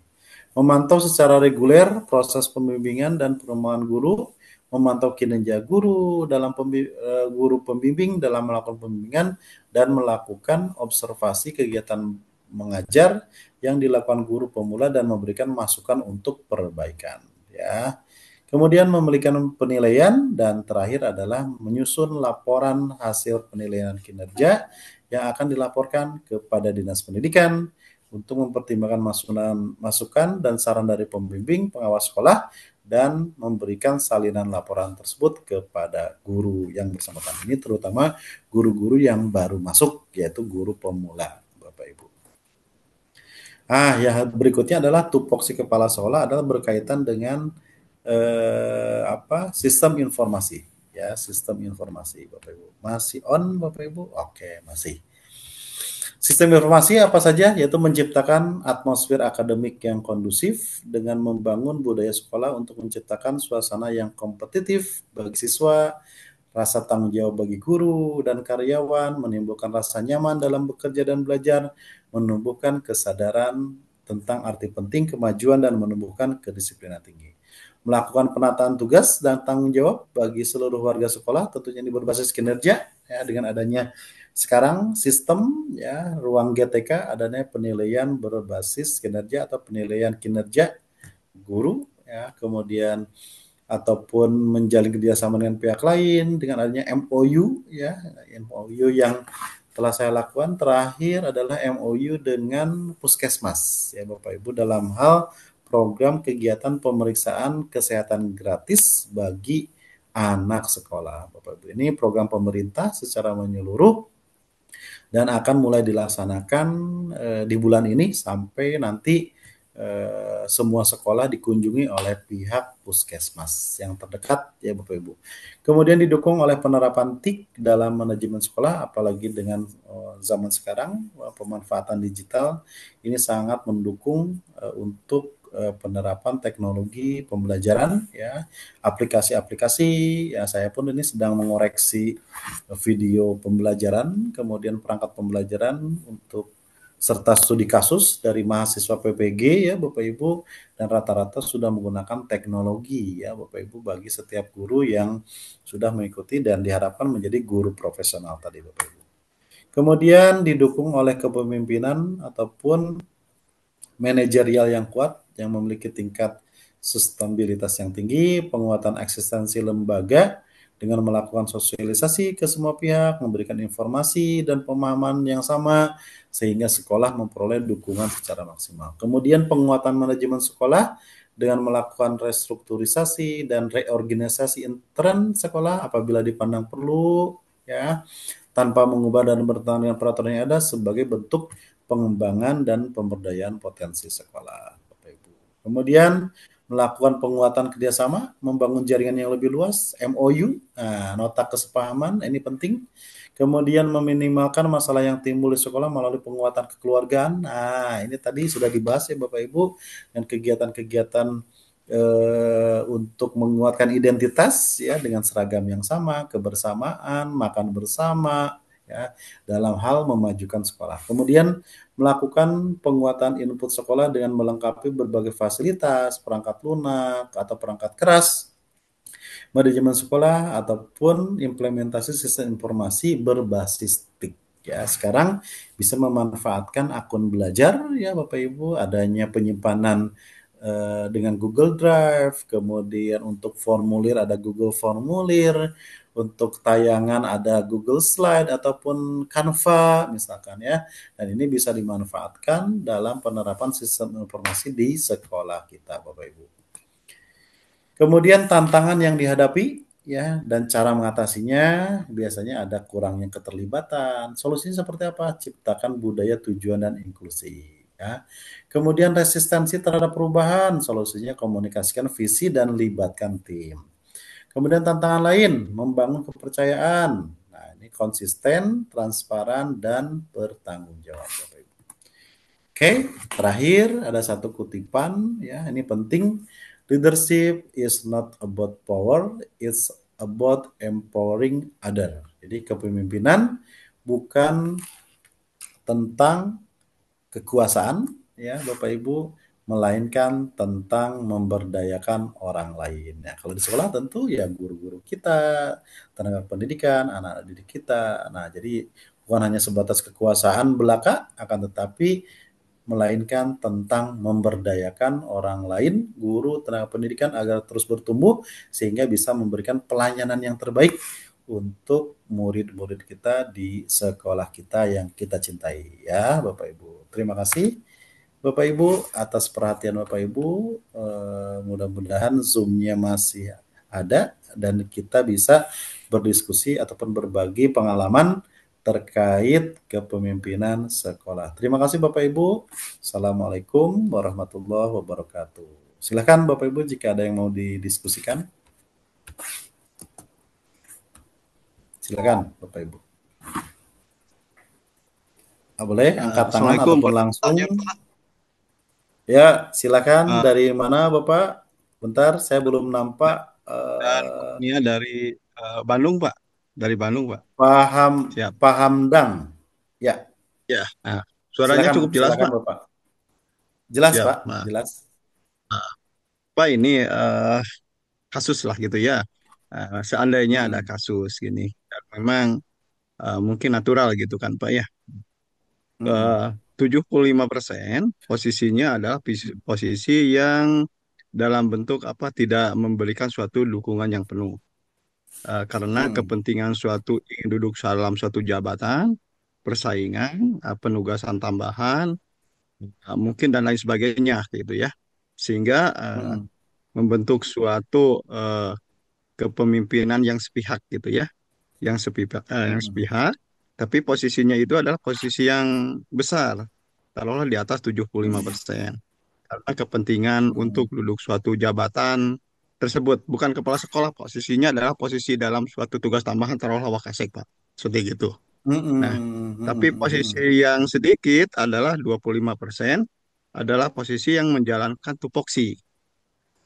Memantau secara reguler proses pembimbingan dan pengembangan guru, memantau kinerja guru dalam guru pembimbing dalam melakukan pembimbingan dan melakukan observasi kegiatan mengajar yang dilakukan guru pemula dan memberikan masukan untuk perbaikan ya. Kemudian memberikan penilaian dan terakhir adalah menyusun laporan hasil penilaian kinerja yang akan dilaporkan kepada Dinas Pendidikan untuk mempertimbangkan masukan dan saran dari pembimbing pengawas sekolah dan memberikan salinan laporan tersebut kepada guru yang bersangkutan. Ini terutama guru-guru yang baru masuk, yaitu guru pemula, Bapak Ibu. Yang berikutnya adalah tupoksi kepala sekolah adalah berkaitan dengan sistem informasi ya, sistem informasi Bapak Ibu. Masih on Bapak Ibu? Oke, masih. Sistem informasi apa saja? Yaitu menciptakan atmosfer akademik yang kondusif dengan membangun budaya sekolah untuk menciptakan suasana yang kompetitif bagi siswa, rasa tanggung jawab bagi guru dan karyawan, menimbulkan rasa nyaman dalam bekerja dan belajar, menumbuhkan kesadaran tentang arti penting kemajuan dan menumbuhkan kedisiplinan tinggi. Melakukan penataan tugas dan tanggung jawab bagi seluruh warga sekolah, tentunya ini berbasis kinerja ya, dengan adanya sekarang sistem ya ruang GTK, adanya penilaian berbasis kinerja atau penilaian kinerja guru ya, kemudian ataupun menjalin kerjasama dengan pihak lain dengan adanya MOU ya, MOU yang telah saya lakukan. Terakhir adalah MOU dengan Puskesmas ya Bapak Ibu dalam hal program kegiatan pemeriksaan kesehatan gratis bagi anak sekolah Bapak Ibu. Ini program pemerintah secara menyeluruh dan akan mulai dilaksanakan di bulan ini sampai nanti semua sekolah dikunjungi oleh pihak puskesmas yang terdekat ya Bapak Ibu. Kemudian didukung oleh penerapan TIK dalam manajemen sekolah, apalagi dengan zaman sekarang pemanfaatan digital ini sangat mendukung untuk penerapan teknologi pembelajaran ya, aplikasi-aplikasi ya, saya pun ini sedang mengoreksi video pembelajaran, kemudian perangkat pembelajaran untuk serta studi kasus dari mahasiswa PPG ya Bapak Ibu, dan rata-rata sudah menggunakan teknologi ya Bapak Ibu bagi setiap guru yang sudah mengikuti dan diharapkan menjadi guru profesional tadi Bapak Ibu. Kemudian didukung oleh kepemimpinan ataupun manajerial yang kuat yang memiliki tingkat stabilitas yang tinggi, penguatan eksistensi lembaga dengan melakukan sosialisasi ke semua pihak, memberikan informasi dan pemahaman yang sama sehingga sekolah memperoleh dukungan secara maksimal. Kemudian penguatan manajemen sekolah dengan melakukan restrukturisasi dan reorganisasi intern sekolah apabila dipandang perlu ya, tanpa mengubah dan bertentangan dengan peraturan yang ada sebagai bentuk pengembangan dan pemberdayaan potensi sekolah, Bapak Ibu. Kemudian melakukan penguatan kerjasama, membangun jaringan yang lebih luas, MOU, nota kesepahaman, ini penting. Kemudian meminimalkan masalah yang timbul di sekolah melalui penguatan kekeluargaan. Nah, ini tadi sudah dibahas ya Bapak Ibu, dan kegiatan-kegiatan untuk menguatkan identitas ya dengan seragam yang sama, kebersamaan, makan bersama ya dalam hal memajukan sekolah. Kemudian melakukan penguatan input sekolah dengan melengkapi berbagai fasilitas, perangkat lunak atau perangkat keras, manajemen sekolah ataupun implementasi sistem informasi berbasis TIK. Ya, sekarang bisa memanfaatkan akun belajar ya Bapak Ibu, adanya penyimpanan dengan Google Drive, kemudian untuk formulir ada Google Formulir, untuk tayangan ada Google Slide ataupun Canva misalkan ya. Dan ini bisa dimanfaatkan dalam penerapan sistem informasi di sekolah kita Bapak Ibu. Kemudian tantangan yang dihadapi ya dan cara mengatasinya biasanya ada kurangnya keterlibatan. Solusinya seperti apa? Ciptakan budaya tujuan dan inklusi ya. Kemudian resistensi terhadap perubahan, solusinya komunikasikan visi dan libatkan tim. Kemudian tantangan lain, membangun kepercayaan. Nah, ini konsisten, transparan dan bertanggung jawab Bapak Ibu. Oke, terakhir ada satu kutipan ya, ini penting. Leadership is not about power, it's about empowering other. Jadi kepemimpinan bukan tentang kekuasaan ya Bapak Ibu, melainkan tentang memberdayakan orang lain. Nah, kalau di sekolah tentu ya guru-guru kita, tenaga pendidikan, anak-anak didik kita. Nah, jadi bukan hanya sebatas kekuasaan belaka, akan tetapi melainkan tentang memberdayakan orang lain, guru, tenaga pendidikan agar terus bertumbuh sehingga bisa memberikan pelayanan yang terbaik untuk murid-murid kita di sekolah kita yang kita cintai ya Bapak Ibu. Terima kasih Bapak Ibu atas perhatian Bapak Ibu. Mudah-mudahan Zoom-nya masih ada dan kita bisa berdiskusi ataupun berbagi pengalaman terkait kepemimpinan sekolah. Terima kasih Bapak Ibu. Assalamualaikum warahmatullahi wabarakatuh. Silakan Bapak Ibu jika ada yang mau didiskusikan. Silakan Bapak Ibu. Boleh angkat tangan Assalamualaikum, ataupun boleh langsung. tanya, Pak? Ya, silakan. Eh, Dari mana Bapak? Bentar, saya belum da- nampak. dan Kurnia dari Bandung, Pak. Dari Bandung, Pak. Paham, Siap. paham dang. Ya, Ya. Nah, suaranya silakan, cukup jelas, silakan Pak. Bapak. Jelas Siap, Pak, Pak. jelas. Nah, Pak, ini kasus lah gitu ya. Seandainya ada Mm-mm, kasus gini, dan memang mungkin natural gitu kan, Pak ya. mm-mm, 75% posisinya adalah posisi yang dalam bentuk apa tidak memberikan suatu dukungan yang penuh. Karena mm-mm, kepentingan suatu ingin duduk dalam suatu jabatan, persaingan, penugasan tambahan, mungkin dan lain sebagainya gitu ya. Sehingga mm-mm, membentuk suatu kepemimpinan yang sepihak gitu ya, yang mm-mm, sepihak, tapi posisinya itu adalah posisi yang besar, taruhlah di atas 75%. karena kepentingan untuk Mm, duduk suatu jabatan tersebut. Bukan kepala sekolah, posisinya adalah posisi dalam suatu tugas tambahan taruhlah wakasek, Pak. Seperti gitu. mm, Nah, mm, tapi mm, mm, posisi mm, yang sedikit adalah 25% adalah posisi yang menjalankan tupoksi.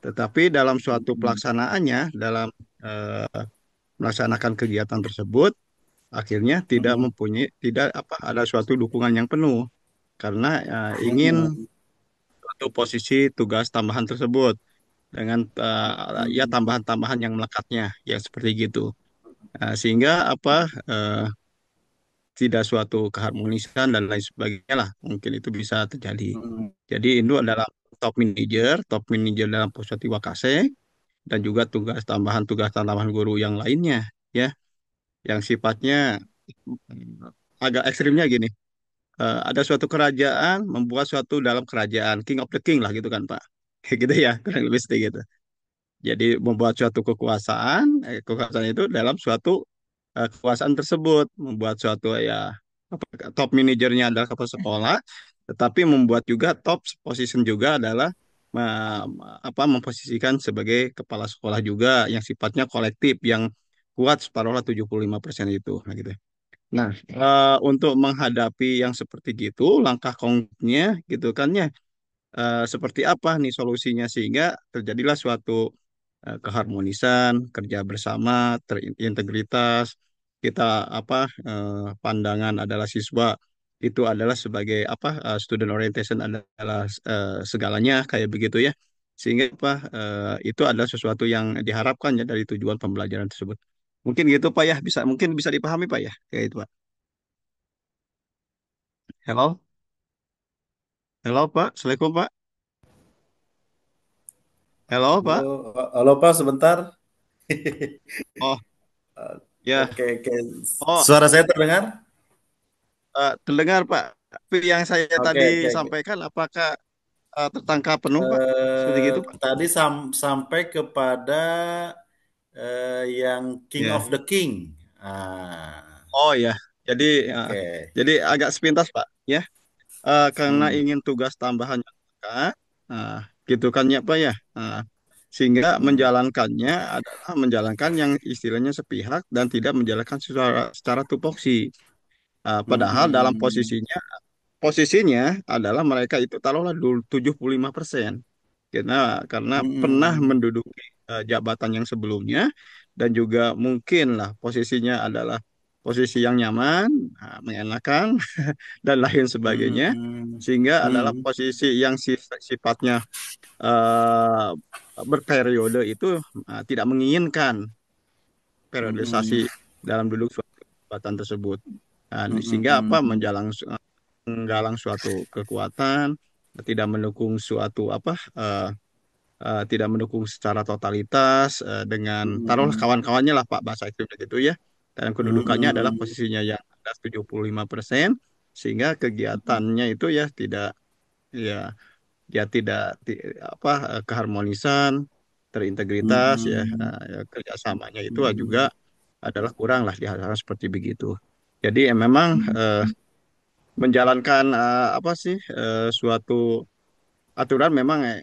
Tetapi dalam suatu mm, pelaksanaannya, dalam eh, melaksanakan kegiatan tersebut, akhirnya mm, tidak mm, mempunyai, tidak apa, ada suatu dukungan yang penuh karena ingin mm, suatu posisi tugas tambahan tersebut dengan ya mm, tambahan-tambahan yang melekatnya, ya seperti gitu. Sehingga apa tidak suatu keharmonisan dan lain sebagainya lah, mungkin itu bisa terjadi. mm, Jadi Indo adalah top manager dalam posisi wakase, dan juga tugas tambahan guru yang lainnya, ya, yang sifatnya agak ekstrimnya gini. Ada suatu kerajaan membuat suatu dalam kerajaan, king of the king lah gitu kan Pak. Kayak gitu ya, kurang lebih seperti gitu. Jadi membuat suatu kekuasaan itu dalam suatu kekuasaan tersebut, membuat suatu ya apa, top manajernya adalah kepala sekolah, tetapi membuat juga top position juga adalah apa memposisikan sebagai kepala sekolah juga yang sifatnya kolektif yang kuat separuhlah 75% itu, nah gitu. Nah, untuk menghadapi yang seperti gitu, langkah konkretnya gitu kan ya, seperti apa nih solusinya sehingga terjadilah suatu keharmonisan, kerja bersama, terintegritas. Kita apa pandangan adalah siswa itu adalah sebagai apa student orientation adalah segalanya kayak begitu ya. Sehingga apa itu adalah sesuatu yang diharapkan ya dari tujuan pembelajaran tersebut. Mungkin gitu Pak ya, mungkin bisa dipahami Pak ya, kayak itu Pak. Halo, halo Pak, Assalamualaikum Pak. Halo halo, Pak. halo Pak, sebentar. Oh ya, Oke, oke. oh Suara saya terdengar? terdengar Pak. Tapi yang saya Oke, tadi oke, oke. sampaikan apakah tertangkap penuh Pak? Seperti gitu Pak? Tadi sampai kepada yang King Ya. of the King. Ah, Oh ya. Jadi uh, oke. jadi agak sepintas Pak. Ya. Karena Hmm, ingin tugas tambahan yang dekat, gitu kan ya Pak ya. Sehingga hmm, menjalankannya adalah menjalankan yang istilahnya sepihak dan tidak menjalankan secara tupoksi. hmm, Padahal dalam hmm, posisinya adalah mereka itu taruhlah dulu 75%. Karena hmm, pernah hmm, menduduki jabatan yang sebelumnya dan juga mungkin lah posisinya adalah posisi yang nyaman, mengenakan dan lain hmm, sebagainya, hmm, sehingga adalah hmm, posisi yang sifatnya eh, berperiode itu tidak menginginkan periodisasi hmm, dalam duduk suatu jabatan tersebut. hmm, Sehingga apa hmm, menggalang suatu kekuatan, tidak mendukung suatu apa tidak mendukung secara totalitas dengan taruhlah hmm, kawan-kawannya lah Pak bahasa itu gitu ya. Dan hmm, kedudukannya adalah hmm, posisinya yang ada 75% sehingga kegiatannya itu ya tidak ya dia tidak apa keharmonisan, terintegritas ya, hmm, ya, kerjasamanya itu juga hmm, adalah kurang lah di hal-hal seperti begitu. Jadi memang hmm, menjalankan apa sih suatu aturan memang eh,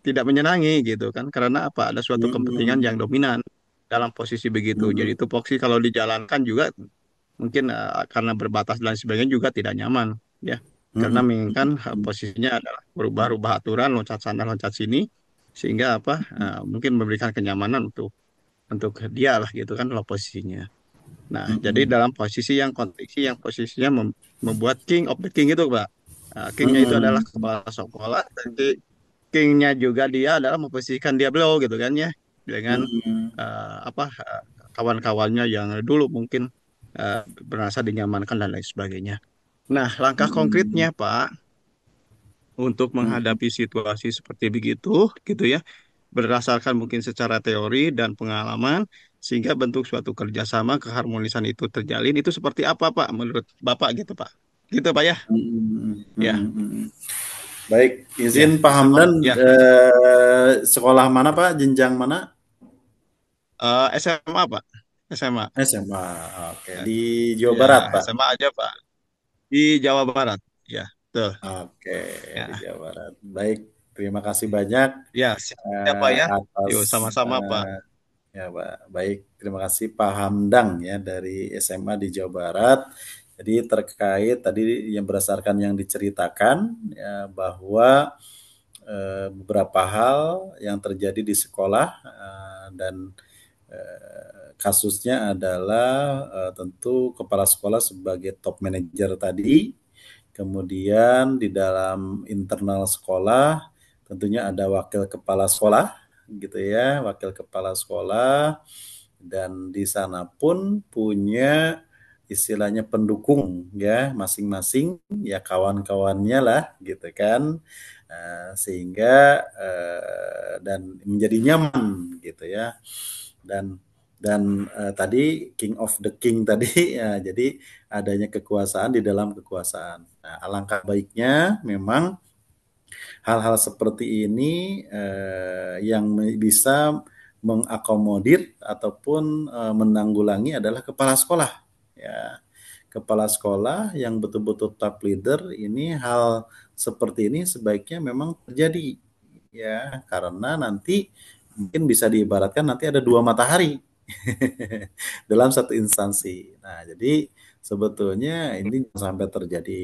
tidak menyenangi gitu kan karena apa ada suatu kepentingan yang hmm, dominan dalam posisi begitu. Jadi hmm, tupoksi kalau dijalankan juga mungkin karena berbatas dan sebagainya juga tidak nyaman ya. Karena hmm, menginginkan posisinya adalah berubah-ubah aturan loncat sana loncat sini sehingga apa mungkin memberikan kenyamanan untuk dia lah gitu kan loh posisinya. Nah, jadi hmm, dalam kondisi yang posisinya membuat king of the king itu, Pak. Kingnya itu adalah hmm, kepala sekolah, dan kingnya juga dia adalah memposisikan Diablo gitu kan ya, dengan hmm, apa kawan-kawannya yang dulu mungkin eh, merasa dinyamankan dan lain sebagainya. Nah, langkah konkretnya, hmm, Pak, untuk hmm, menghadapi situasi seperti begitu, gitu ya, berdasarkan mungkin secara teori dan pengalaman sehingga bentuk suatu kerjasama keharmonisan itu terjalin itu seperti apa Pak menurut Bapak gitu Pak gitu Pak ya hmm, ya hmm, hmm. Baik, ya izin Pak bisa Hamdan, ya sekolah mana Pak? Jenjang mana? SMA Pak SMA SMA. Oke, ya, di Jawa ya Barat Pak. SMA aja Pak di Jawa Barat ya Tuh, Oke, di ya. Jawa Barat. Baik, terima kasih banyak Ya, siap Pak ya. atas Yuk, sama-sama Pak. ya Pak. Baik, terima kasih Pak Hamdang ya dari SMA di Jawa Barat. Jadi terkait tadi yang berdasarkan yang diceritakan ya bahwa beberapa hal yang terjadi di sekolah dan kasusnya adalah tentu kepala sekolah sebagai top manager tadi, kemudian di dalam internal sekolah tentunya ada wakil kepala sekolah gitu ya, wakil kepala sekolah dan di sana pun punya istilahnya pendukung ya masing-masing ya kawan-kawannya lah gitu kan. Sehingga dan menjadi nyaman gitu ya dan tadi king of the king tadi ya jadi adanya kekuasaan di dalam kekuasaan. Nah, alangkah baiknya memang hal-hal seperti ini yang bisa mengakomodir ataupun menanggulangi adalah kepala sekolah ya. Kepala sekolah yang betul-betul top leader ini hal seperti ini sebaiknya memang terjadi ya karena nanti mungkin bisa diibaratkan nanti ada dua matahari dalam satu instansi. Nah, jadi sebetulnya ini jangan sampai terjadi.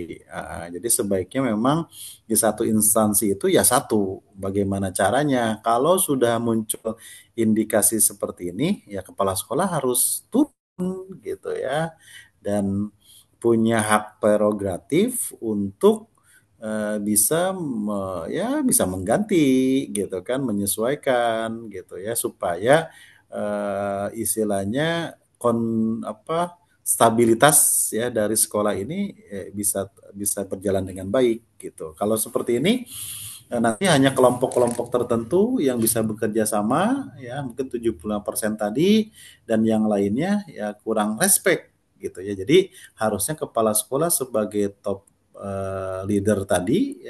Jadi sebaiknya memang di satu instansi itu ya satu. Bagaimana caranya? Kalau sudah muncul indikasi seperti ini, ya kepala sekolah harus turun gitu ya dan punya hak prerogatif untuk bisa ya bisa mengganti gitu kan, menyesuaikan gitu ya supaya istilahnya stabilitas ya dari sekolah ini bisa bisa berjalan dengan baik gitu. Kalau seperti ini nanti hanya kelompok-kelompok tertentu yang bisa bekerja sama ya mungkin 75% tadi dan yang lainnya ya kurang respect gitu ya. Jadi harusnya kepala sekolah sebagai top leader tadi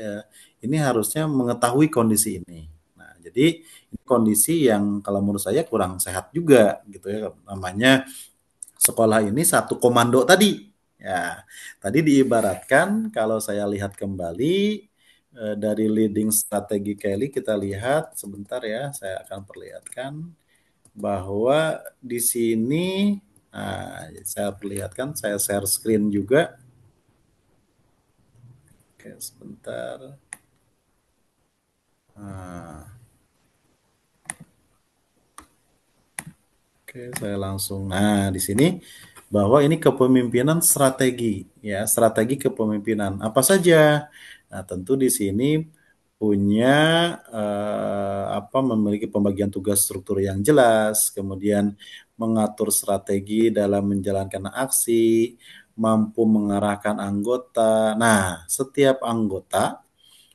ini harusnya mengetahui kondisi ini. Nah, jadi ini kondisi yang kalau menurut saya kurang sehat juga gitu ya. Namanya sekolah ini satu komando tadi. Ya, tadi diibaratkan kalau saya lihat kembali dari leading strategi Kelly kita lihat sebentar ya, saya akan perlihatkan bahwa di sini saya perlihatkan, saya share screen juga. Oke, sebentar. Nah, oke, saya langsung. Nah, di sini bahwa ini kepemimpinan strategi, ya, strategi kepemimpinan. Apa saja? Nah, tentu di sini punya memiliki pembagian tugas struktur yang jelas, kemudian mengatur strategi dalam menjalankan aksi, mampu mengarahkan anggota. Nah, setiap anggota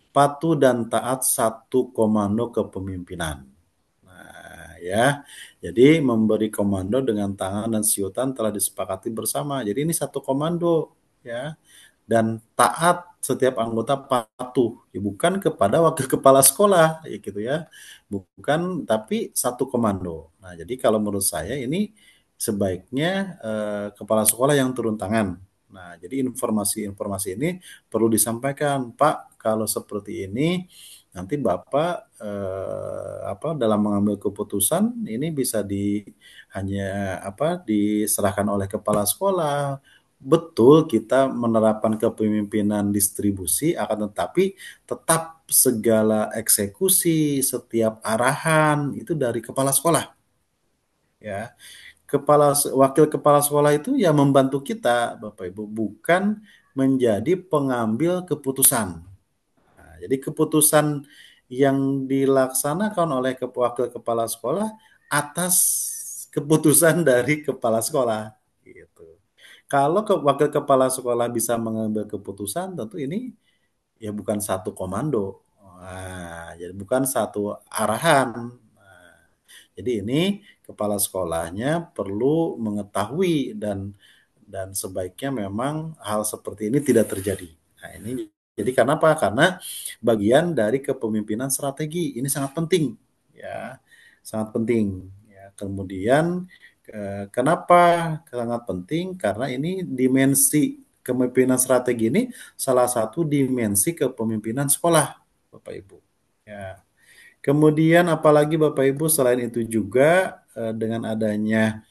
patuh dan taat satu komando kepemimpinan. Nah, ya. Jadi memberi komando dengan tangan dan siutan telah disepakati bersama. Jadi ini satu komando, ya. Dan taat setiap anggota patuh, ya, bukan kepada wakil kepala sekolah, ya gitu ya. Bukan, tapi satu komando. Nah, jadi kalau menurut saya ini sebaiknya kepala sekolah yang turun tangan. Nah, jadi informasi-informasi ini perlu disampaikan, Pak, kalau seperti ini nanti Bapak dalam mengambil keputusan ini bisa hanya diserahkan oleh kepala sekolah. Betul kita menerapkan kepemimpinan distribusi akan tetapi tetap segala eksekusi, setiap arahan itu dari kepala sekolah ya. Wakil kepala sekolah itu ya membantu kita Bapak Ibu, bukan menjadi pengambil keputusan. Nah, jadi keputusan yang dilaksanakan oleh wakil kepala sekolah atas keputusan dari kepala sekolah gitu. Kalau wakil kepala sekolah bisa mengambil keputusan, tentu ini ya bukan satu komando. Nah, jadi bukan satu arahan. Nah, jadi ini kepala sekolahnya perlu mengetahui dan sebaiknya memang hal seperti ini tidak terjadi. Nah, ini jadi kenapa? Karena bagian dari kepemimpinan strategi ini sangat penting, ya, sangat penting. Ya. Kemudian kenapa sangat penting? Karena ini dimensi kepemimpinan strategi ini salah satu dimensi kepemimpinan sekolah, Bapak Ibu. Ya. Kemudian apalagi Bapak Ibu selain itu juga dengan adanya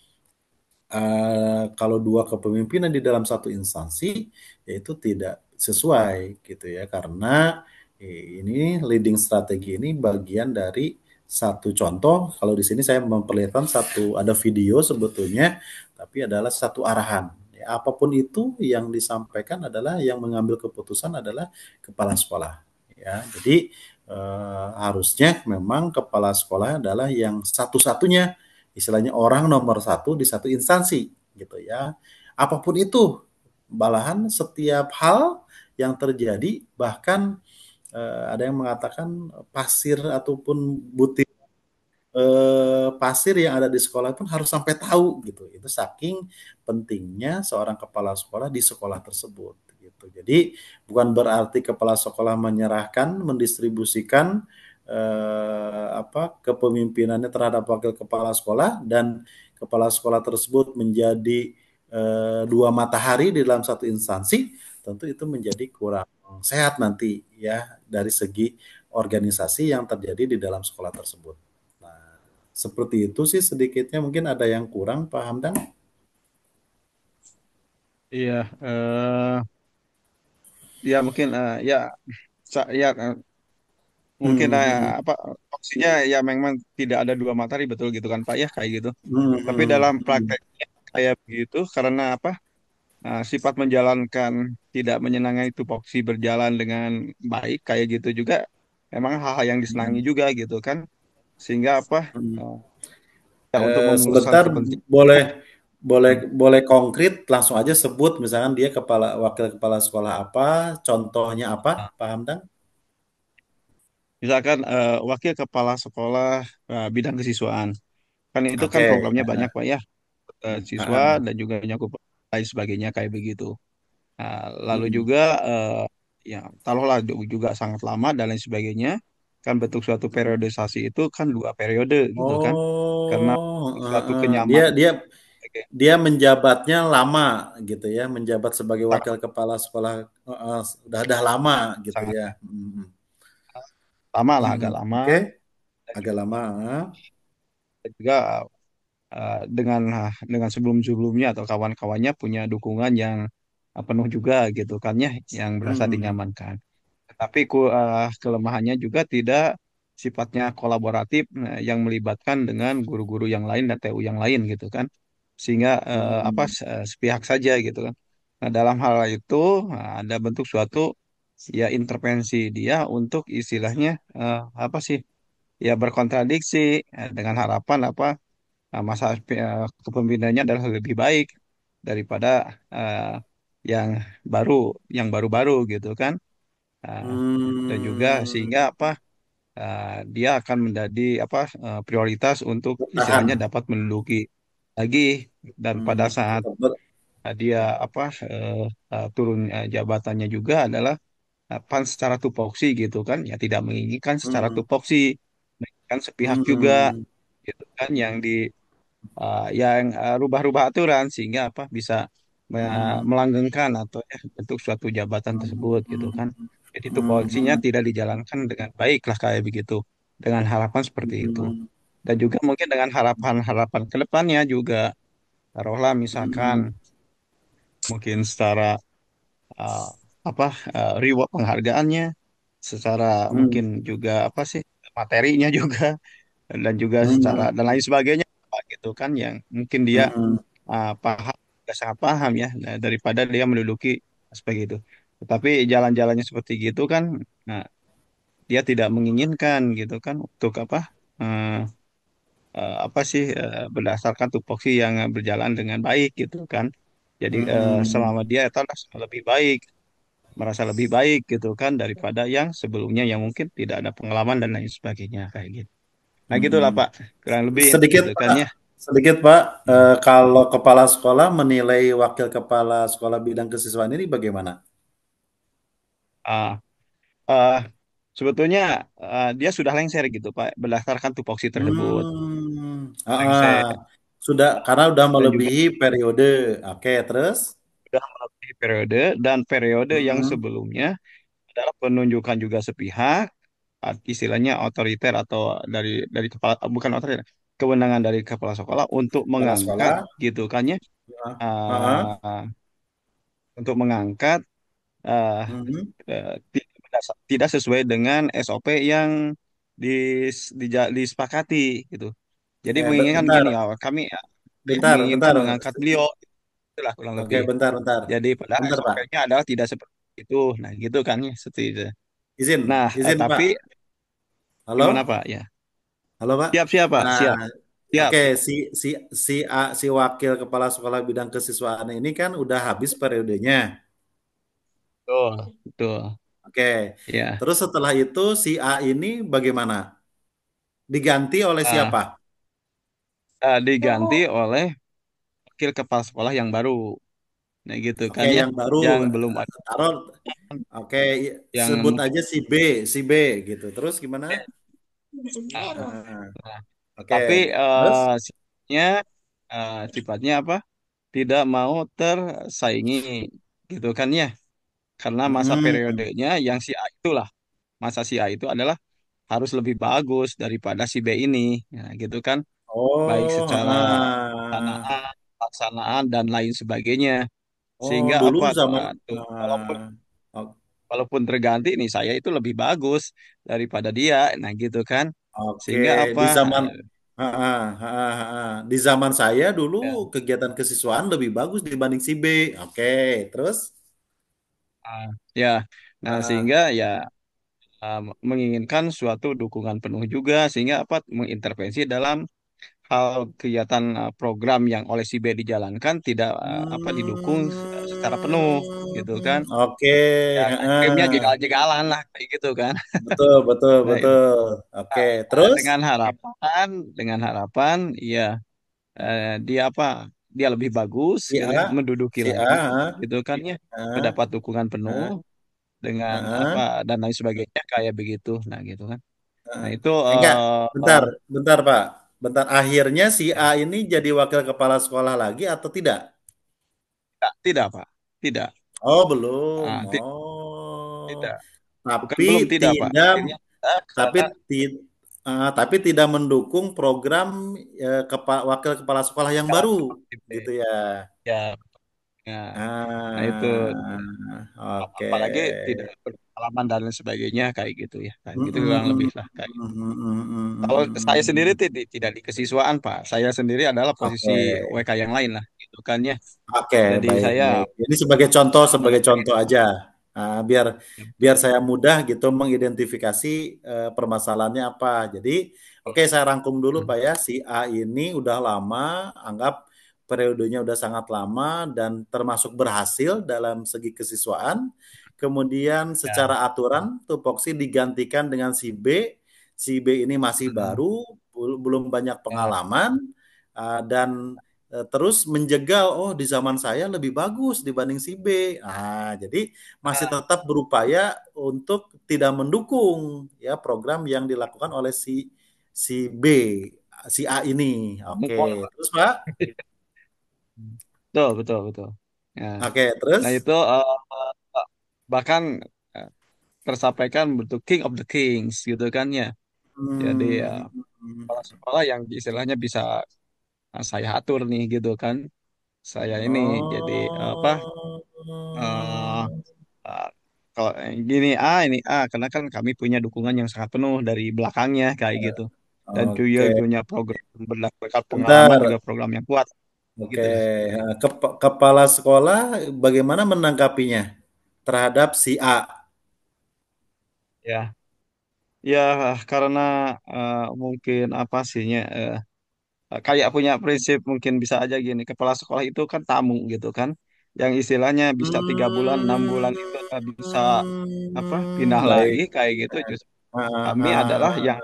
kalau dua kepemimpinan di dalam satu instansi, yaitu tidak sesuai gitu ya, karena ini leading strategi ini bagian dari satu contoh. Kalau di sini saya memperlihatkan satu ada video sebetulnya, tapi adalah satu arahan. Ya, apapun itu yang disampaikan adalah yang mengambil keputusan adalah kepala sekolah. Ya, jadi harusnya memang kepala sekolah adalah yang satu-satunya istilahnya orang nomor satu di satu instansi gitu ya. Apapun itu, malahan setiap hal yang terjadi bahkan ada yang mengatakan pasir ataupun butir pasir yang ada di sekolah pun harus sampai tahu gitu. Itu saking pentingnya seorang kepala sekolah di sekolah tersebut gitu. Jadi bukan berarti kepala sekolah menyerahkan, mendistribusikan kepemimpinannya terhadap wakil kepala sekolah dan kepala sekolah tersebut menjadi dua matahari di dalam satu instansi, tentu itu menjadi kurang sehat nanti ya dari segi organisasi yang terjadi di dalam sekolah tersebut. Nah, seperti itu sih sedikitnya mungkin ada yang kurang paham dan Iya, ya mungkin ya mungkin hmm, hmm, apa opsinya ya memang tidak ada dua matahari betul gitu kan Pak ya kayak gitu. hmm, Tapi hmm, dalam hmm, prakteknya kayak begitu karena apa? Sifat menjalankan tidak menyenangi itu tupoksi berjalan dengan baik kayak gitu juga memang hal-hal yang disenangi hmm, juga gitu kan sehingga apa hmm. uh, ya untuk memuluskan Sebentar kepentingan. boleh boleh boleh konkret langsung aja sebut misalkan dia wakil kepala sekolah apa, contohnya apa, paham dan? Misalkan wakil kepala sekolah bidang kesiswaan kan itu kan Oke, programnya banyak Pak ya, siswa heeh, dan juga nyakup lain sebagainya kayak begitu. Lalu mhm. juga ya taruhlah juga sangat lama dan lain sebagainya kan bentuk suatu Mhm. periodisasi itu kan 2 periode gitu kan karena Oh, suatu heeh. Dia kenyamanan dia sebagai dia menjabatnya lama gitu ya, menjabat sebagai sangat wakil kepala sekolah heeh, udah lama gitu sangat ya. Mhm. lama lah Mhm. agak lama Oke, dan agak lama, heeh. juga dengan sebelum-sebelumnya atau kawan-kawannya punya dukungan yang penuh juga gitu kan ya yang berasa Mhm. dinyamankan. Tapi kelemahannya juga tidak sifatnya kolaboratif yang melibatkan dengan guru-guru yang lain dan TU yang lain gitu kan. Sehingga Mhm. sepihak saja gitu kan. Nah, dalam hal itu ada bentuk suatu ya intervensi dia untuk istilahnya apa sih? Ya berkontradiksi dengan harapan apa masa kepemimpinannya adalah lebih baik daripada eh, yang baru yang baru-baru gitu kan. Nah, dan juga Mmm, sehingga apa dia akan menjadi apa prioritas untuk bertahan. istilahnya dapat menduduki lagi dan pada saat Tetap dia apa turun jabatannya juga adalah pan secara tupoksi gitu kan ya tidak menginginkan secara mhm. tupoksi kan sepihak juga Mhm. gitu kan yang rubah-rubah aturan sehingga apa bisa Mhm. melanggengkan atau ya, bentuk suatu jabatan tersebut gitu kan. Mhm. Jadi itu polisinya Mhm. tidak dijalankan dengan baik lah kayak begitu dengan harapan seperti itu. Mhm. Dan juga mungkin dengan harapan-harapan ke depannya juga taruhlah misalkan Mhm. mungkin secara uh, apa reward penghargaannya, secara Mhm. mungkin juga apa sih materinya juga dan juga secara Mhm. dan lain sebagainya Pak, gitu kan yang mungkin dia Mhm. paham, nggak sangat paham ya, nah, daripada dia menduduki aspek itu. Tetapi jalan-jalannya seperti gitu kan, nah, dia tidak menginginkan gitu kan untuk apa, eh, apa sih berdasarkan tupoksi yang berjalan dengan baik gitu kan. Jadi Mhm. selama dia itu lebih baik, merasa lebih baik gitu kan daripada yang sebelumnya yang mungkin tidak ada pengalaman dan lain sebagainya kayak gitu. Nah gitulah Mhm. Pak, kurang lebih Sedikit gitu kan Pak, ya. sedikit Pak, Hmm. kalau kepala sekolah menilai wakil kepala sekolah bidang kesiswaan ini bagaimana? Ah, eh, Sebetulnya dia sudah lengser gitu Pak berdasarkan tupoksi tersebut. Heeh. Lengser Sudah karena udah dan juga melebihi periode. Oke, terus? sudah melebihi periode dan periode yang Mm-mm. sebelumnya adalah penunjukan juga sepihak, istilahnya otoriter atau dari kepala, bukan otoriter, kewenangan dari kepala sekolah untuk Kepala mengangkat sekolah. gitu kan ya, Ya. Ha-ha. uh, untuk mengangkat uh, Mhm. tidak sesuai dengan SOP yang disepakati gitu. Jadi menginginkan Bentar, gini, kami bentar, menginginkan bentar. mengangkat beliau, itulah kurang Oke, lebih. bentar, bentar. Jadi padahal Bentar, Pak. SOP-nya adalah tidak seperti itu. Nah, gitu kan ya, seperti itu. Izin, Nah, izin, tapi Pak. gimana Halo? Pak? Ya, Halo, Pak. siap siap Pak, Nah, siap siap oke, siap. si si wakil kepala sekolah bidang kesiswaan ini kan udah habis periodenya. Betul, betul. Oke. Ya, Terus setelah itu si A ini bagaimana? Diganti oleh ah, siapa? diganti oleh wakil kepala sekolah yang baru. Nah, gitu Oke, kan ya, yang baru yang belum ada, taruh. Oke, yang sebut mungkin. aja si B gitu. Terus gimana? ah, Ah, nah, oke. tapi Terus? sifatnya sifatnya apa? Tidak mau tersaingi, gitu kan ya? Karena masa Hmm. periodenya yang si A itulah, masa si A itu adalah harus lebih bagus daripada si B ini, nah, gitu kan? Baik Oh, secara ah. pelaksanaan, pelaksanaan dan lain sebagainya. Oh, Sehingga dulu apa? zaman Tuh, walaupun ah, o- walaupun terganti nih saya itu lebih bagus daripada dia, nah gitu kan? oke, Sehingga apa? di zaman di zaman saya dulu Ya, kegiatan kesiswaan lebih bagus dibanding si B. Oke, terus ah, ya. Nah, ah, sehingga ya menginginkan suatu dukungan penuh juga sehingga apa mengintervensi dalam hal kegiatan program yang oleh si B dijalankan tidak apa didukung secara penuh gitu kan oke, ya klaimnya jegal-jegalan lah kayak gitu kan. betul, betul, Nah itu betul. Oke, terus dengan harapan ya dia apa dia lebih bagus si gitu ya A, menduduki si A, lagi gitu kan ya ah, mendapat dukungan penuh ah, dengan apa ah, dan lain sebagainya kayak begitu nah gitu kan. Nah itu enggak, bentar, bentar, Pak. Bentar, akhirnya si A ya, ini jadi wakil kepala sekolah lagi atau tidak? tidak Pak, tidak. Oh, belum. Ah, Oh, tidak, bukan tapi belum tidak Pak. tidak, Akhirnya tidak, tapi karena tapi tidak mendukung program wakil kepala sekolah yang ya, baru, gitu seperti ya. ya, ya. Nah itu Oke. apalagi tidak berpengalaman dan lain sebagainya kayak gitu ya. Kayak gitu kurang lebih Mm-mm, lah kayak gitu. mm-mm, mm-mm, Kalau saya sendiri mm-mm. tidak di kesiswaan Pak. Saya sendiri adalah posisi Oke. WK yang lain lah gitu kan ya. Oke, Jadi baik, saya baik. Jadi sebagai contoh aja. Biar biar saya mudah gitu mengidentifikasi permasalahannya apa. Jadi, oke saya rangkum dulu Pak ya. Si A ini udah lama, anggap periodenya udah sangat lama dan termasuk berhasil dalam segi kesiswaan. Kemudian ya. secara aturan tupoksi digantikan dengan si B. Si B ini masih Hmm, baru, belum banyak ya. pengalaman dan terus menjegal, oh di zaman saya lebih bagus dibanding si B. Jadi masih Nah, tetap berupaya untuk tidak mendukung ya program yang dilakukan oleh si B, si A ini. mukul, Oke, Pak. terus Pak? Betul, betul, betul. Ya. Oke, Nah terus? itu bahkan eh, tersampaikan bentuk King of the Kings gitu kan ya. Jadi Hmm, kepala sekolah yang istilahnya bisa saya atur nih gitu kan. Saya ini jadi apa? eh eh, kalau gini ini karena kan kami punya dukungan yang sangat penuh dari belakangnya kayak gitu. Dan juga oke, punya program berdasarkan pengalaman bentar. juga program yang kuat Oke, gitu lah. kepala sekolah bagaimana menanggapinya terhadap si A? Ya, ya karena mungkin apa sihnya kayak punya prinsip mungkin bisa aja gini kepala sekolah itu kan tamu gitu kan yang istilahnya bisa 3 bulan 6 bulan itu bisa apa pindah lagi Baik. kayak gitu justru Ah, kami adalah ah, yang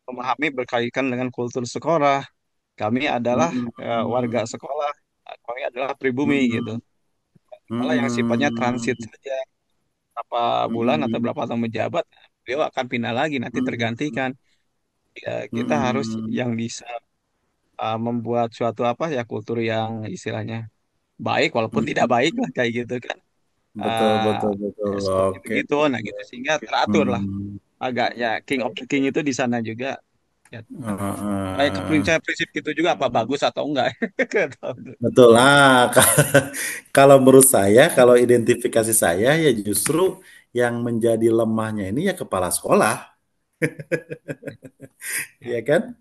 memahami berkaitan dengan kultur sekolah kami adalah warga mm, sekolah kami adalah pribumi gitu mm, malah yang sifatnya mm, transit saja berapa bulan atau mm, berapa tahun menjabat beliau akan pindah lagi nanti mm, tergantikan ya, kita harus mm, yang bisa membuat suatu apa ya kultur yang istilahnya baik walaupun tidak baik lah kayak gitu kan betul, betul, eh, betul. seperti Oke. begitu. Nah gitu sehingga teratur lah Hmm. agaknya King of the King itu di sana juga. Ya, kayak Uh, keprinsip prinsip gitu juga apa bagus atau enggak? Nggak tahu tuh. betul lah. Kalau menurut saya, kalau identifikasi saya ya justru yang menjadi lemahnya ini ya kepala sekolah. Ya. Ya kan?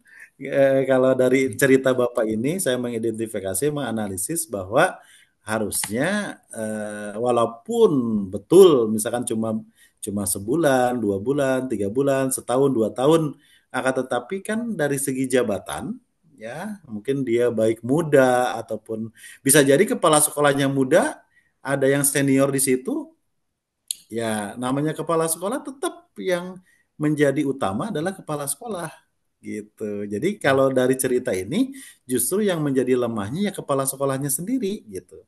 Kalau dari cerita Bapak ini saya mengidentifikasi, menganalisis bahwa harusnya walaupun betul misalkan cuma cuma sebulan, 2 bulan, 3 bulan, setahun, 2 tahun, akan tetapi kan dari segi jabatan ya mungkin dia baik muda ataupun bisa jadi kepala sekolahnya muda, ada yang senior di situ, ya namanya kepala sekolah tetap yang menjadi utama adalah kepala sekolah gitu. Jadi kalau dari cerita ini justru yang menjadi lemahnya ya kepala sekolahnya sendiri gitu.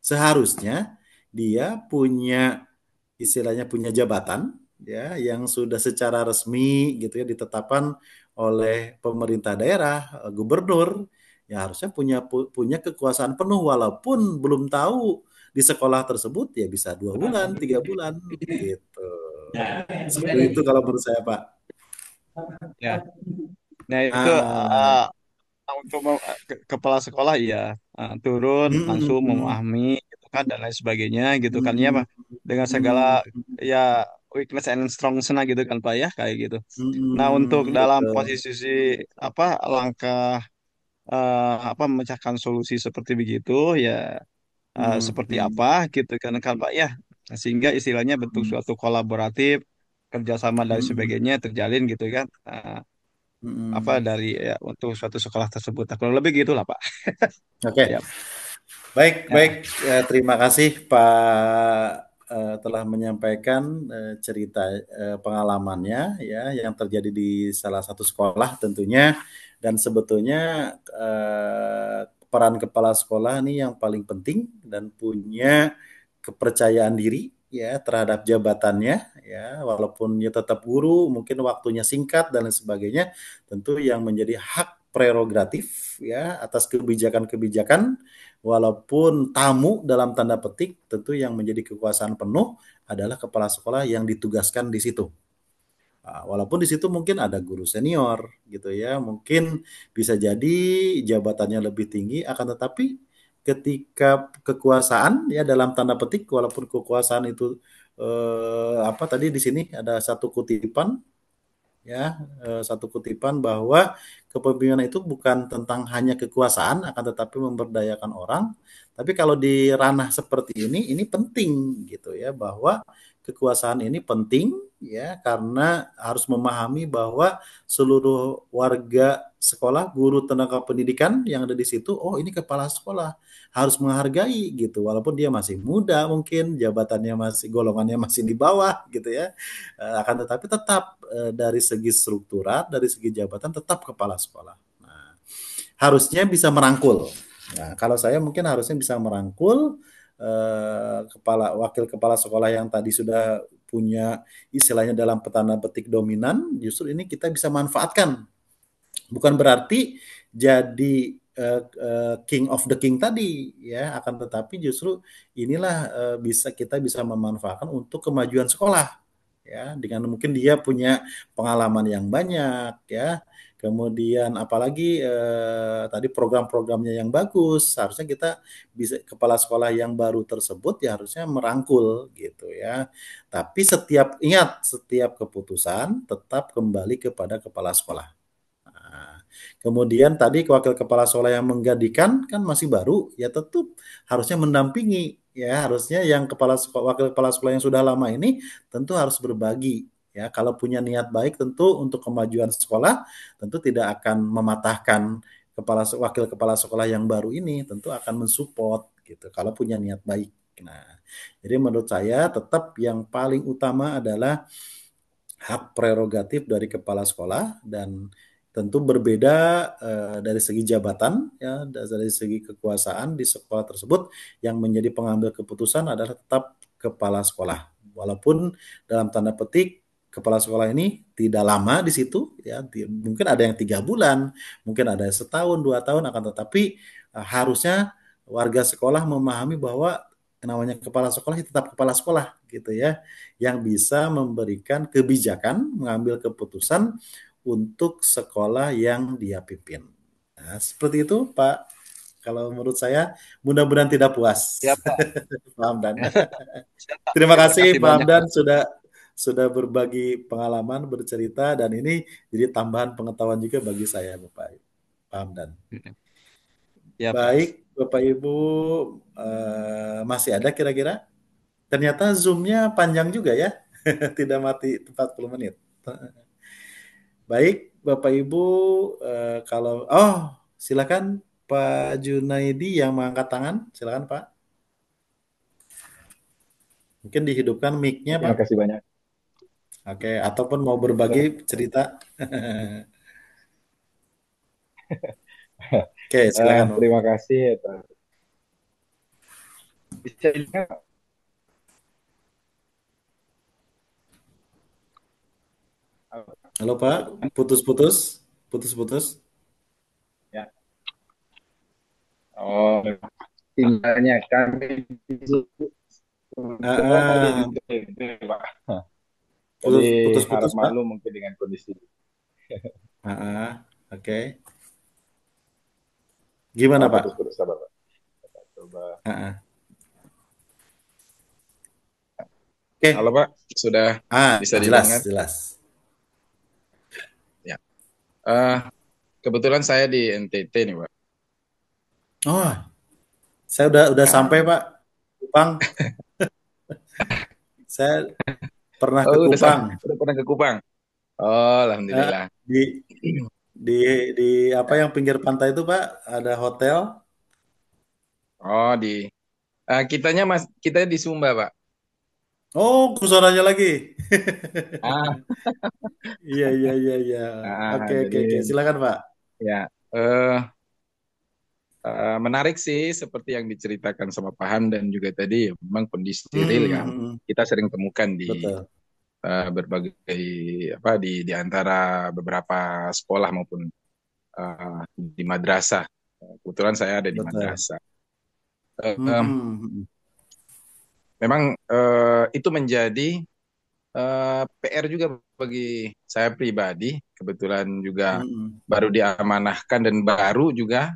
Seharusnya dia punya istilahnya punya jabatan ya yang sudah secara resmi gitu ya ditetapkan oleh pemerintah daerah, gubernur, ya harusnya punya kekuasaan penuh walaupun belum tahu di sekolah tersebut ya bisa 2 bulan, 3 bulan gitu. Seperti itu kalau menurut saya Pak. Ya. Nah itu Ah, untuk kepala sekolah iya turun langsung mm, memahami gitu kan dan lain sebagainya gitu kan ya mm, Pak dengan segala mm, ya weakness and strengths gitu kan Pak ya kayak gitu. Nah untuk dalam betul. posisi apa langkah apa memecahkan solusi seperti begitu ya seperti apa Mm, gitu kan Pak ya. Sehingga istilahnya bentuk mm, suatu kolaboratif kerjasama dan mm, sebagainya terjalin gitu kan apa mm. dari ya untuk suatu sekolah tersebut. Nah, kurang lebih gitulah Pak. Oke, Ya, baik, baik. ya, Terima kasih Pak telah menyampaikan cerita pengalamannya ya yang terjadi di salah satu sekolah tentunya dan sebetulnya peran kepala sekolah ini yang paling penting dan punya kepercayaan diri ya terhadap jabatannya ya walaupun dia tetap guru mungkin waktunya singkat dan lain sebagainya tentu yang menjadi hak prerogatif ya atas kebijakan-kebijakan walaupun tamu dalam tanda petik tentu yang menjadi kekuasaan penuh adalah kepala sekolah yang ditugaskan di situ. Walaupun di situ mungkin ada guru senior gitu ya, mungkin bisa jadi jabatannya lebih tinggi, akan tetapi ketika kekuasaan ya dalam tanda petik, walaupun kekuasaan itu apa tadi di sini ada satu kutipan ya satu kutipan bahwa kepemimpinan itu bukan tentang hanya kekuasaan akan tetapi memberdayakan orang. Tapi kalau di ranah seperti ini penting gitu ya bahwa kekuasaan ini penting ya karena harus memahami bahwa seluruh warga sekolah, guru tenaga pendidikan yang ada di situ, oh ini kepala sekolah harus menghargai gitu walaupun dia masih muda mungkin jabatannya masih golongannya masih di bawah gitu ya. Akan tetapi tetap dari segi struktural, dari segi jabatan tetap kepala sekolah. Nah, harusnya bisa merangkul. Nah, kalau saya mungkin harusnya bisa merangkul wakil kepala sekolah yang tadi sudah punya istilahnya dalam petana petik dominan, justru ini kita bisa manfaatkan. Bukan berarti jadi king of the king tadi ya, akan tetapi justru inilah kita bisa memanfaatkan untuk kemajuan sekolah ya dengan mungkin dia punya pengalaman yang banyak ya kemudian apalagi tadi program-programnya yang bagus harusnya kita bisa kepala sekolah yang baru tersebut ya harusnya merangkul gitu ya tapi setiap keputusan tetap kembali kepada kepala sekolah. Nah, kemudian tadi wakil kepala sekolah yang menggantikan kan masih baru, ya tentu harusnya mendampingi, ya harusnya yang wakil kepala sekolah yang sudah lama ini tentu harus berbagi, ya kalau punya niat baik tentu untuk kemajuan sekolah tentu tidak akan mematahkan wakil kepala sekolah yang baru ini, tentu akan mensupport gitu kalau punya niat baik. Nah, jadi menurut saya tetap yang paling utama adalah hak prerogatif dari kepala sekolah dan tentu berbeda dari segi jabatan ya dari segi kekuasaan di sekolah tersebut yang menjadi pengambil keputusan adalah tetap kepala sekolah walaupun dalam tanda petik kepala sekolah ini tidak lama di situ ya mungkin ada yang 3 bulan mungkin ada yang setahun 2 tahun akan tetapi harusnya warga sekolah memahami bahwa namanya kepala sekolah ya tetap kepala sekolah gitu ya, yang bisa memberikan kebijakan, mengambil keputusan untuk sekolah yang dia pimpin. Nah, seperti itu Pak, kalau menurut saya mudah-mudahan tidak puas. Siap, Pak. Pak Hamdan. Siap, Pak. Terima Terima kasih kasih Pak banyak, Hamdan Pak. sudah berbagi pengalaman, bercerita dan ini jadi tambahan pengetahuan juga bagi saya Bapak Pak Hamdan. Ya, Pak. Baik, Bapak Ibu, masih ada kira-kira? Ternyata Zoom-nya panjang juga ya, tidak mati 40 menit. Baik, Bapak Ibu, kalau silakan Pak Junaidi yang mengangkat tangan, silakan Pak. Mungkin dihidupkan mic-nya Terima Pak. kasih banyak. Oke, ataupun mau berbagi cerita. Oke, silakan. Terima kasih atas. Bisa dengar? Halo Pak, putus-putus, putus-putus. Ya. Oh, tinggalnya kami kebetulan di Ah, NTT, Pak. Jadi harap putus-putus Pak. maklum mungkin dengan kondisi. Oke. Gimana Pak? Putus-putus sabar, Pak. Coba. Oke. Halo Pak, sudah bisa jelas, didengar? jelas. Ya. Kebetulan saya di NTT nih Pak. Oh, saya udah sampai Pak, Kupang. Saya pernah ke Kupang. Udah pernah ke Kupang. Oh, alhamdulillah. Di apa yang pinggir pantai itu Pak, ada hotel. Oh, kita di Sumba, Pak. Oh, kesananya lagi. Ah, Iya. Oke, jadi silakan Pak. ya menarik sih seperti yang diceritakan sama Pak Han dan juga tadi memang kondisi real yang kita sering temukan di Betul. Berbagai di antara beberapa sekolah maupun di madrasah. Kebetulan saya ada di Betul. madrasah. Memang itu menjadi PR juga bagi saya pribadi. Kebetulan juga baru diamanahkan dan baru juga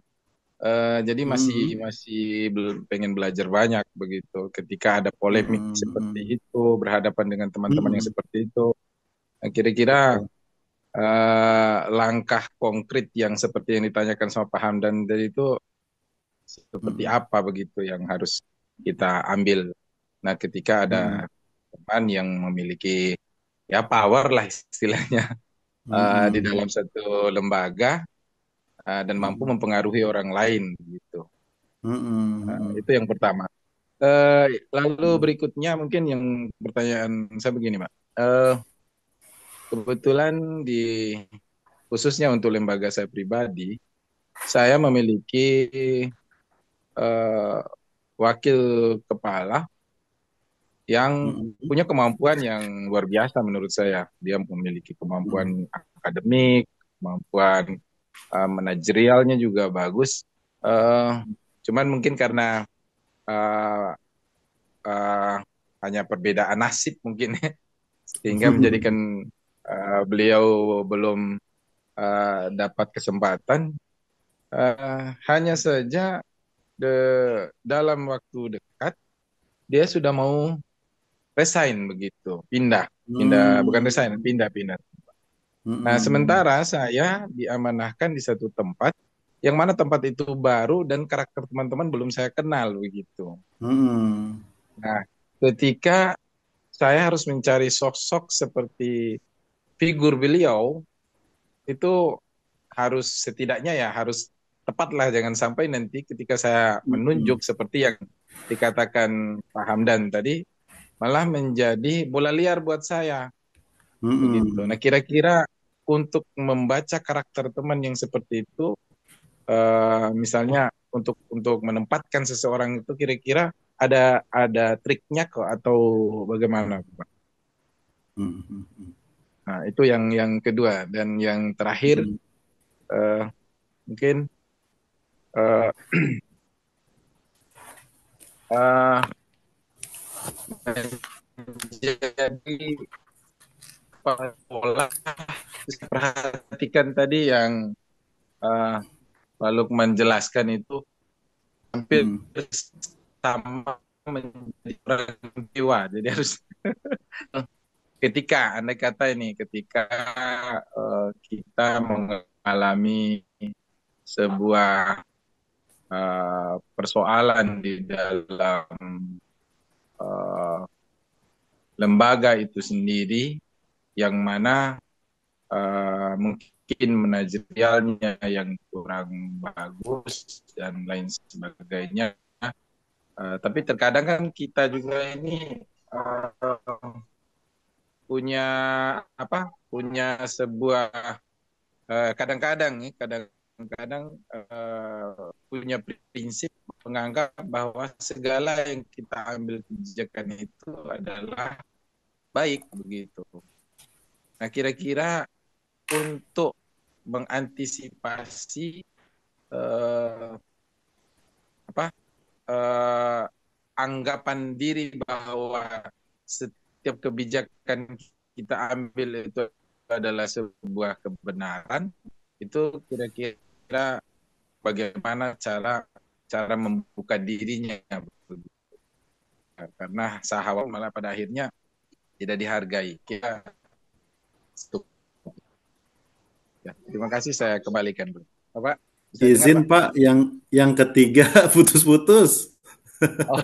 jadi masih pengen belajar banyak begitu. Ketika ada polemik seperti itu, berhadapan dengan teman-teman yang seperti itu, kira-kira langkah konkret yang seperti yang ditanyakan sama Pak Hamdan tadi itu seperti apa begitu yang harus kita ambil. Nah, ketika ada teman yang memiliki ya power lah istilahnya di dalam satu lembaga dan mampu mempengaruhi orang lain gitu. Itu yang pertama. Lalu berikutnya mungkin yang pertanyaan saya begini, Pak. Kebetulan khususnya untuk lembaga saya pribadi, saya memiliki wakil kepala yang punya kemampuan yang luar biasa menurut saya. Dia memiliki kemampuan akademik, kemampuan manajerialnya juga bagus. Cuman mungkin karena hanya perbedaan nasib mungkin sehingga menjadikan beliau belum dapat kesempatan. Hanya saja dalam waktu dekat dia sudah mau resign begitu, pindah bukan resign, pindah. Nah, sementara saya diamanahkan di satu tempat yang mana tempat itu baru dan karakter teman-teman belum saya kenal begitu. Nah, ketika saya harus mencari sosok seperti figur beliau, itu harus setidaknya ya harus tepat lah, jangan sampai nanti ketika saya menunjuk seperti yang dikatakan Pak Hamdan tadi, malah menjadi bola liar buat saya. Begitu. Nah, kira-kira untuk membaca karakter teman yang seperti itu, misalnya untuk menempatkan seseorang itu kira-kira ada triknya kok atau bagaimana, Pak? Nah, itu yang kedua dan yang terakhir mungkin menjadi kepala sekolah. Saya perhatikan tadi yang Pak Lukman jelaskan itu hampir sama menjadi orang jiwa. Jadi harus ketika andai kata ini, ketika kita mengalami sebuah persoalan di dalam lembaga itu sendiri, yang mana mungkin manajerialnya yang kurang bagus dan lain sebagainya. Tapi terkadang kan kita juga ini punya sebuah kadang-kadang punya prinsip menganggap bahwa segala yang kita ambil kebijakan itu adalah baik begitu. Nah, kira-kira untuk mengantisipasi anggapan diri bahwa setiap kebijakan kita ambil itu adalah sebuah kebenaran, itu kira-kira bagaimana cara membuka dirinya, karena sahabat malah pada akhirnya tidak dihargai. Ya, terima kasih, saya kembalikan dulu. Bapak, bisa Izin dengar, Pak, yang ketiga putus-putus. Oh.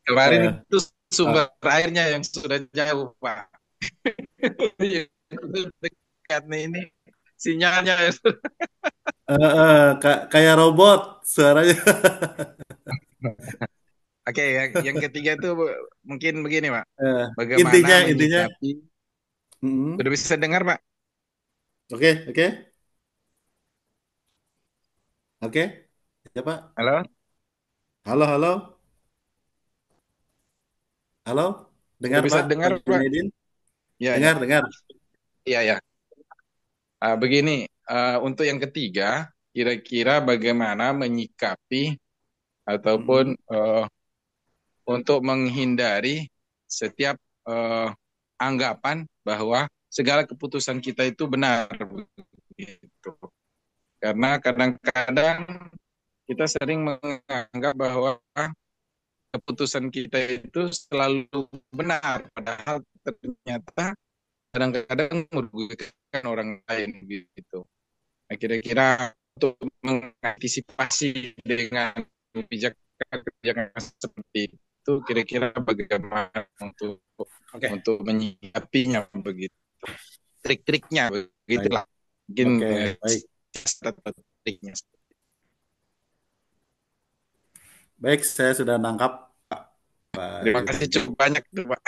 Kemarin itu sumber airnya yang sudah jauh, Pak. Yang dekat nih ini sinyalnya. Kayak robot suaranya. Oke, yang ketiga itu mungkin begini, Pak. Eh, Bagaimana intinya. menyikapi? Udah bisa dengar, Pak? Oke. Ya, Pak. Halo? Halo. Dengar, Udah bisa Pak? dengar, Pak Pak? Junaidin? Ya, Dengar. Iya. Begini, untuk yang ketiga, kira-kira bagaimana menyikapi ataupun untuk menghindari setiap anggapan bahwa segala keputusan kita itu benar, gitu. Karena kadang-kadang kita sering menganggap bahwa keputusan kita itu selalu benar, padahal ternyata kadang-kadang merugikan orang lain, gitu. Nah, kira-kira untuk mengantisipasi dengan kebijakan seperti itu, kira-kira bagaimana untuk menyikapinya begitu, trik-triknya begitulah, mungkin Baik. triknya. Baik, saya sudah nangkap, Pak. Terima kasih, cukup banyak tuh, Pak.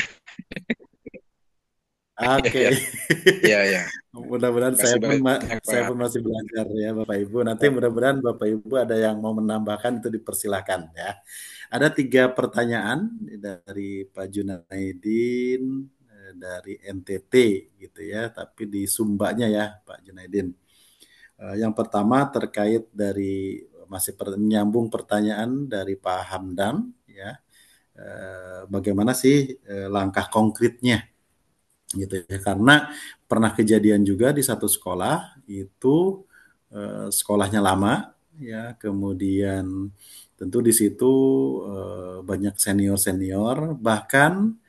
Oke. Iya. Mudah-mudahan saya pun masih belajar ya, Bapak Ibu. Nanti mudah-mudahan Bapak Ibu ada yang mau menambahkan, itu dipersilahkan ya. Ada 3 pertanyaan dari Pak Junaidin dari NTT gitu ya, tapi di Sumbanya ya Pak Junaidin. Yang pertama terkait dari masih menyambung pertanyaan dari Pak Hamdan ya. Bagaimana sih langkah konkretnya gitu ya, karena pernah kejadian juga di satu sekolah itu sekolahnya lama ya, kemudian tentu di situ banyak senior bahkan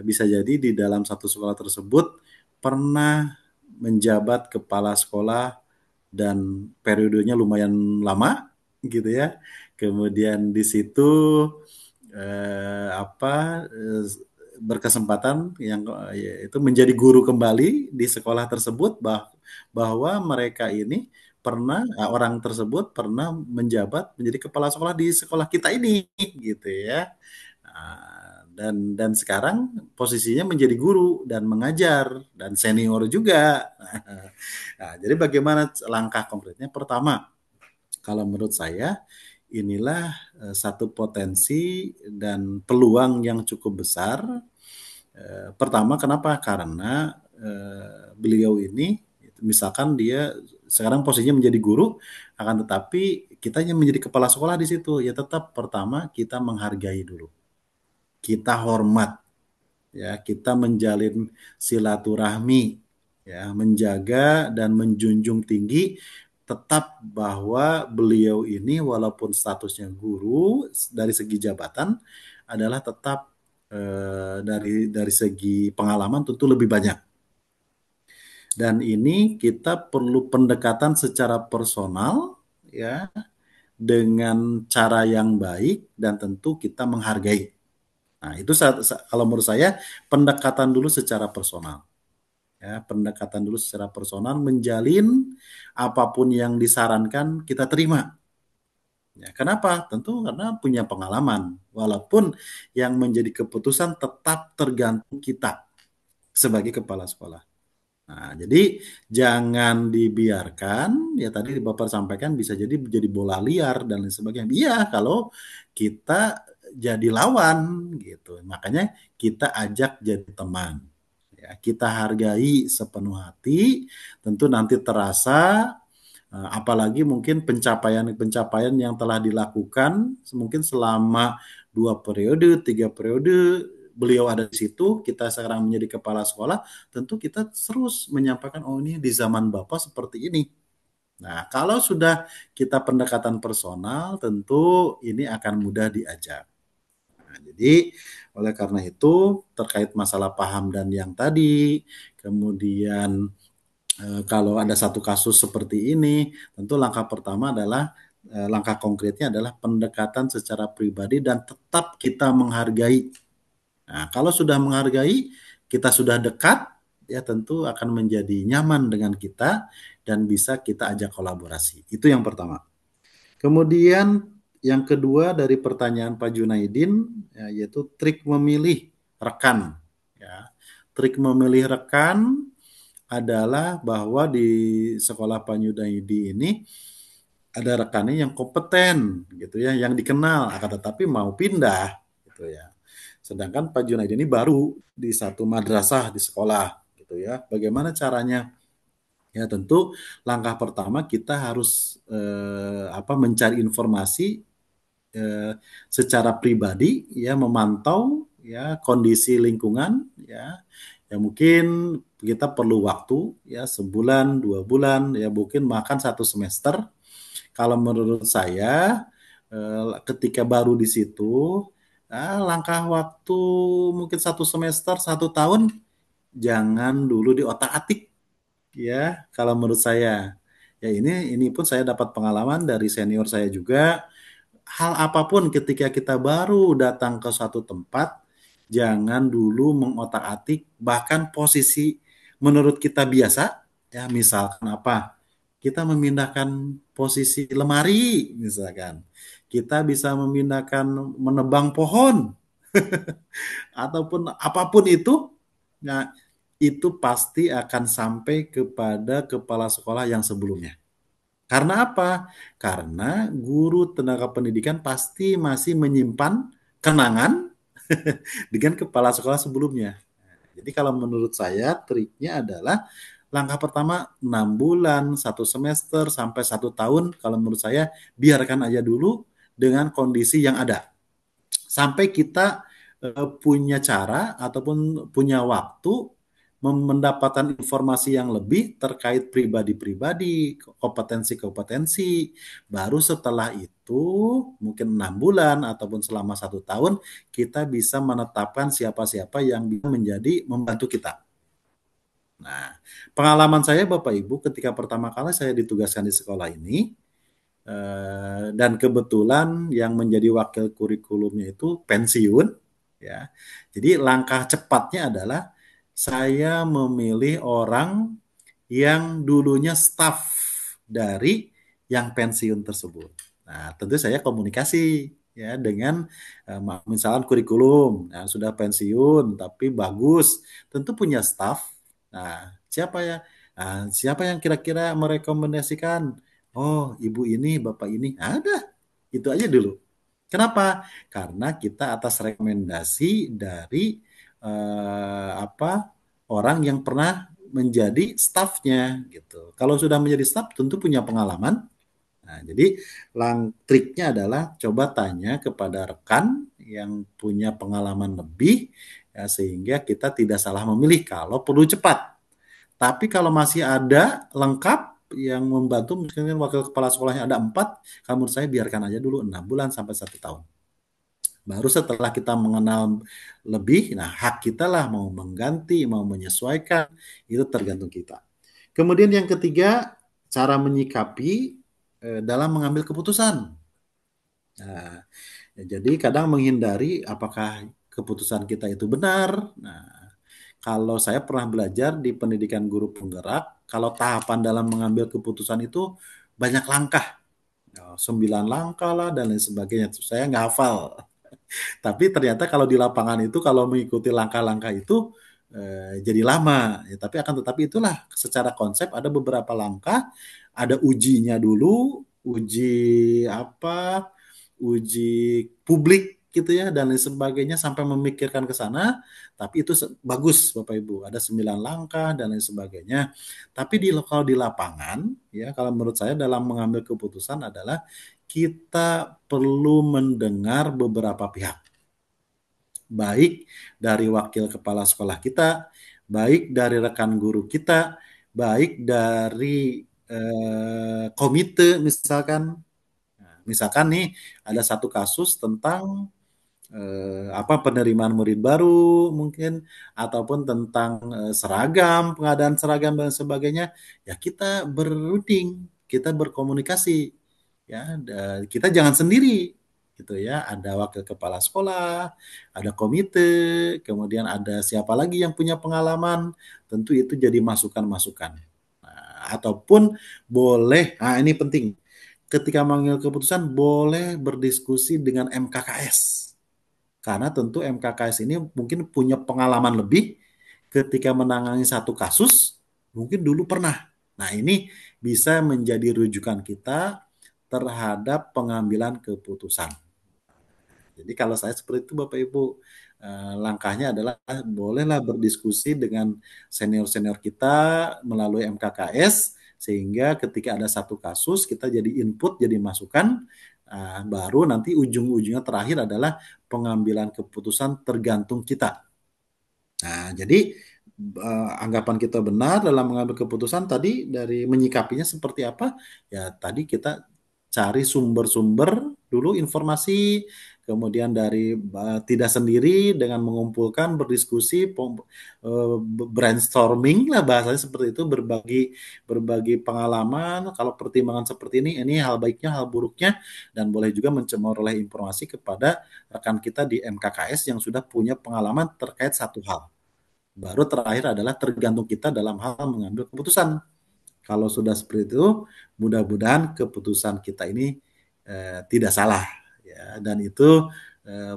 bisa jadi di dalam satu sekolah tersebut pernah menjabat kepala sekolah dan periodenya lumayan lama gitu ya, kemudian di situ berkesempatan yang itu menjadi guru kembali di sekolah tersebut, bahwa mereka ini orang tersebut pernah menjabat menjadi kepala sekolah di sekolah kita ini gitu ya. Dan sekarang posisinya menjadi guru dan mengajar dan senior juga. Nah, jadi bagaimana langkah konkretnya? Pertama, kalau menurut saya inilah satu potensi dan peluang yang cukup besar. Pertama, kenapa? Karena beliau ini misalkan dia sekarang posisinya menjadi guru, akan tetapi kitanya menjadi kepala sekolah di situ. Ya tetap pertama kita menghargai dulu, kita hormat, ya kita menjalin silaturahmi, ya menjaga dan menjunjung tinggi tetap bahwa beliau ini walaupun statusnya guru dari segi jabatan adalah tetap dari segi pengalaman tentu lebih banyak. Dan ini kita perlu pendekatan secara personal, ya, dengan cara yang baik dan tentu kita menghargai. Nah, itu kalau menurut saya pendekatan dulu secara personal. Ya, pendekatan dulu secara personal, menjalin apapun yang disarankan kita terima. Ya, kenapa? Tentu karena punya pengalaman. Walaupun yang menjadi keputusan tetap tergantung kita sebagai kepala sekolah. Nah, jadi jangan dibiarkan, ya tadi Bapak sampaikan bisa jadi bola liar dan lain sebagainya. Iya, kalau kita jadi lawan gitu. Makanya kita ajak jadi teman. Ya, kita hargai sepenuh hati, tentu nanti terasa apalagi mungkin pencapaian-pencapaian yang telah dilakukan mungkin selama 2 periode, 3 periode beliau ada di situ, kita sekarang menjadi kepala sekolah, tentu kita terus menyampaikan, oh ini di zaman Bapak seperti ini. Nah, kalau sudah kita pendekatan personal, tentu ini akan mudah diajak. Nah, jadi oleh karena itu terkait masalah paham dan yang tadi, kemudian kalau ada satu kasus seperti ini, tentu langkah pertama adalah langkah konkretnya adalah pendekatan secara pribadi dan tetap kita menghargai. Nah, kalau sudah menghargai, kita sudah dekat, ya tentu akan menjadi nyaman dengan kita dan bisa kita ajak kolaborasi. Itu yang pertama. Kemudian yang kedua dari pertanyaan Pak Junaidin, ya, yaitu trik memilih rekan. Ya. Trik memilih rekan adalah bahwa di sekolah Pak Junaidi ini ada rekannya yang kompeten gitu ya, yang dikenal, akan tetapi mau pindah gitu ya. Sedangkan Pak Junaidi ini baru di satu madrasah di sekolah gitu ya. Bagaimana caranya? Ya tentu langkah pertama kita harus mencari informasi secara pribadi, ya memantau ya kondisi lingkungan, ya mungkin kita perlu waktu ya sebulan 2 bulan, ya mungkin makan 1 semester. Kalau menurut saya ketika baru di situ, langkah waktu mungkin 1 semester 1 tahun, jangan dulu diotak-atik ya. Kalau menurut saya, ya ini pun saya dapat pengalaman dari senior saya juga. Hal apapun ketika kita baru datang ke suatu tempat, jangan dulu mengotak-atik, bahkan posisi menurut kita biasa, ya misalkan apa, kita memindahkan posisi lemari, misalkan. Kita bisa memindahkan menebang pohon, ataupun apapun itu, nah itu pasti akan sampai kepada kepala sekolah yang sebelumnya. Karena apa? Karena guru tenaga pendidikan pasti masih menyimpan kenangan dengan kepala sekolah sebelumnya. Jadi kalau menurut saya triknya adalah langkah pertama 6 bulan, 1 semester, sampai 1 tahun. Kalau menurut saya biarkan aja dulu dengan kondisi yang ada. Sampai kita punya cara ataupun punya waktu mendapatkan informasi yang lebih terkait pribadi-pribadi, kompetensi-kompetensi. Baru setelah itu mungkin 6 bulan ataupun selama 1 tahun kita bisa menetapkan siapa-siapa yang bisa menjadi membantu kita. Nah, pengalaman saya Bapak Ibu ketika pertama kali saya ditugaskan di sekolah ini, dan kebetulan yang menjadi wakil kurikulumnya itu pensiun, ya. Jadi langkah cepatnya adalah saya memilih orang yang dulunya staf dari yang pensiun tersebut. Nah, tentu saya komunikasi ya dengan misalkan kurikulum, nah, sudah pensiun tapi bagus, tentu punya staf. Nah, siapa ya? Nah, siapa yang kira-kira merekomendasikan? Oh, ibu ini, bapak ini, ada. Itu aja dulu. Kenapa? Karena kita atas rekomendasi dari orang yang pernah menjadi stafnya gitu. Kalau sudah menjadi staf tentu punya pengalaman. Nah, jadi triknya adalah coba tanya kepada rekan yang punya pengalaman lebih ya, sehingga kita tidak salah memilih kalau perlu cepat. Tapi kalau masih ada lengkap yang membantu, misalnya wakil kepala sekolahnya ada 4, kalau menurut saya biarkan aja dulu 6 bulan sampai 1 tahun. Baru setelah kita mengenal lebih, nah hak kita lah mau mengganti, mau menyesuaikan, itu tergantung kita. Kemudian yang ketiga, cara menyikapi dalam mengambil keputusan. Nah, ya, jadi kadang menghindari apakah keputusan kita itu benar. Nah, kalau saya pernah belajar di pendidikan guru penggerak, kalau tahapan dalam mengambil keputusan itu banyak langkah. 9 langkah lah dan lain sebagainya. Saya nggak hafal. Tapi ternyata kalau di lapangan itu kalau mengikuti langkah-langkah itu jadi lama. Ya, tapi akan tetapi itulah secara konsep ada beberapa langkah, ada ujinya dulu, uji apa, uji publik gitu ya dan lain sebagainya sampai memikirkan ke sana. Tapi itu bagus Bapak Ibu, ada 9 langkah dan lain sebagainya. Tapi kalau di lapangan ya kalau menurut saya dalam mengambil keputusan adalah kita perlu mendengar beberapa pihak, baik dari wakil kepala sekolah kita, baik dari rekan guru kita, baik dari komite misalkan. Nah, misalkan nih ada satu kasus tentang penerimaan murid baru mungkin ataupun tentang seragam, pengadaan seragam dan sebagainya, ya kita berunding, kita berkomunikasi ya, kita jangan sendiri gitu ya, ada wakil kepala sekolah, ada komite, kemudian ada siapa lagi yang punya pengalaman, tentu itu jadi masukan-masukan. Nah, ataupun boleh, nah ini penting, ketika mengambil keputusan boleh berdiskusi dengan MKKS. Karena tentu MKKS ini mungkin punya pengalaman lebih ketika menangani satu kasus, mungkin dulu pernah. Nah, ini bisa menjadi rujukan kita terhadap pengambilan keputusan. Jadi kalau saya seperti itu Bapak Ibu, langkahnya adalah bolehlah berdiskusi dengan senior-senior kita melalui MKKS, sehingga ketika ada satu kasus kita jadi input, jadi masukan, baru nanti ujung-ujungnya terakhir adalah pengambilan keputusan tergantung kita. Nah, jadi anggapan kita benar dalam mengambil keputusan tadi dari menyikapinya seperti apa? Ya tadi kita cari sumber-sumber dulu informasi, kemudian dari tidak sendiri dengan mengumpulkan, berdiskusi, brainstorming lah bahasanya seperti itu, berbagi berbagi pengalaman. Kalau pertimbangan seperti ini hal baiknya, hal buruknya, dan boleh juga memperoleh informasi kepada rekan kita di MKKS yang sudah punya pengalaman terkait satu hal. Baru terakhir adalah tergantung kita dalam hal mengambil keputusan. Kalau sudah seperti itu, mudah-mudahan keputusan kita ini tidak salah. Ya, dan itu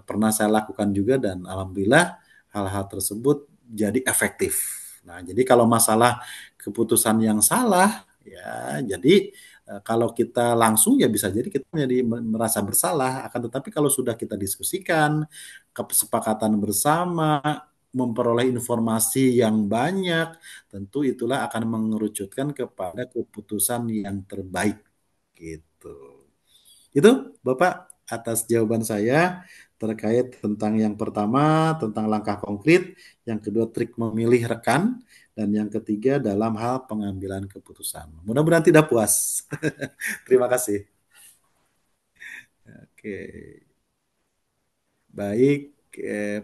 pernah saya lakukan juga dan alhamdulillah hal-hal tersebut jadi efektif. Nah, jadi kalau masalah keputusan yang salah, ya jadi kalau kita langsung ya bisa jadi kita jadi merasa bersalah. Akan tetapi kalau sudah kita diskusikan, kesepakatan bersama, memperoleh informasi yang banyak, tentu itulah akan mengerucutkan kepada keputusan yang terbaik gitu. Itu Bapak atas jawaban saya terkait tentang yang pertama tentang langkah konkret, yang kedua trik memilih rekan, dan yang ketiga dalam hal pengambilan keputusan. Mudah-mudahan tidak puas. Terima kasih. Oke. Baik,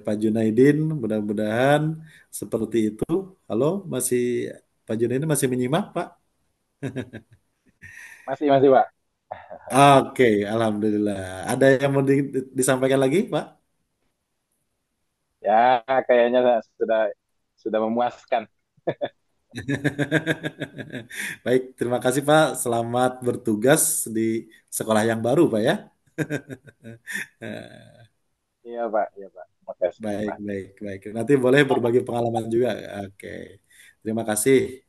Pak Junaidin, mudah-mudahan seperti itu. Halo, Pak Junaidin masih menyimak, Pak? Masih Pak. Oke, alhamdulillah. Ada yang mau disampaikan lagi, Pak? Ya, kayaknya sudah memuaskan. Baik, terima kasih Pak. Selamat bertugas di sekolah yang baru, Pak ya. Iya Pak. Makasih Baik, Pak. baik, baik. Nanti boleh berbagi pengalaman juga. Oke. Terima kasih.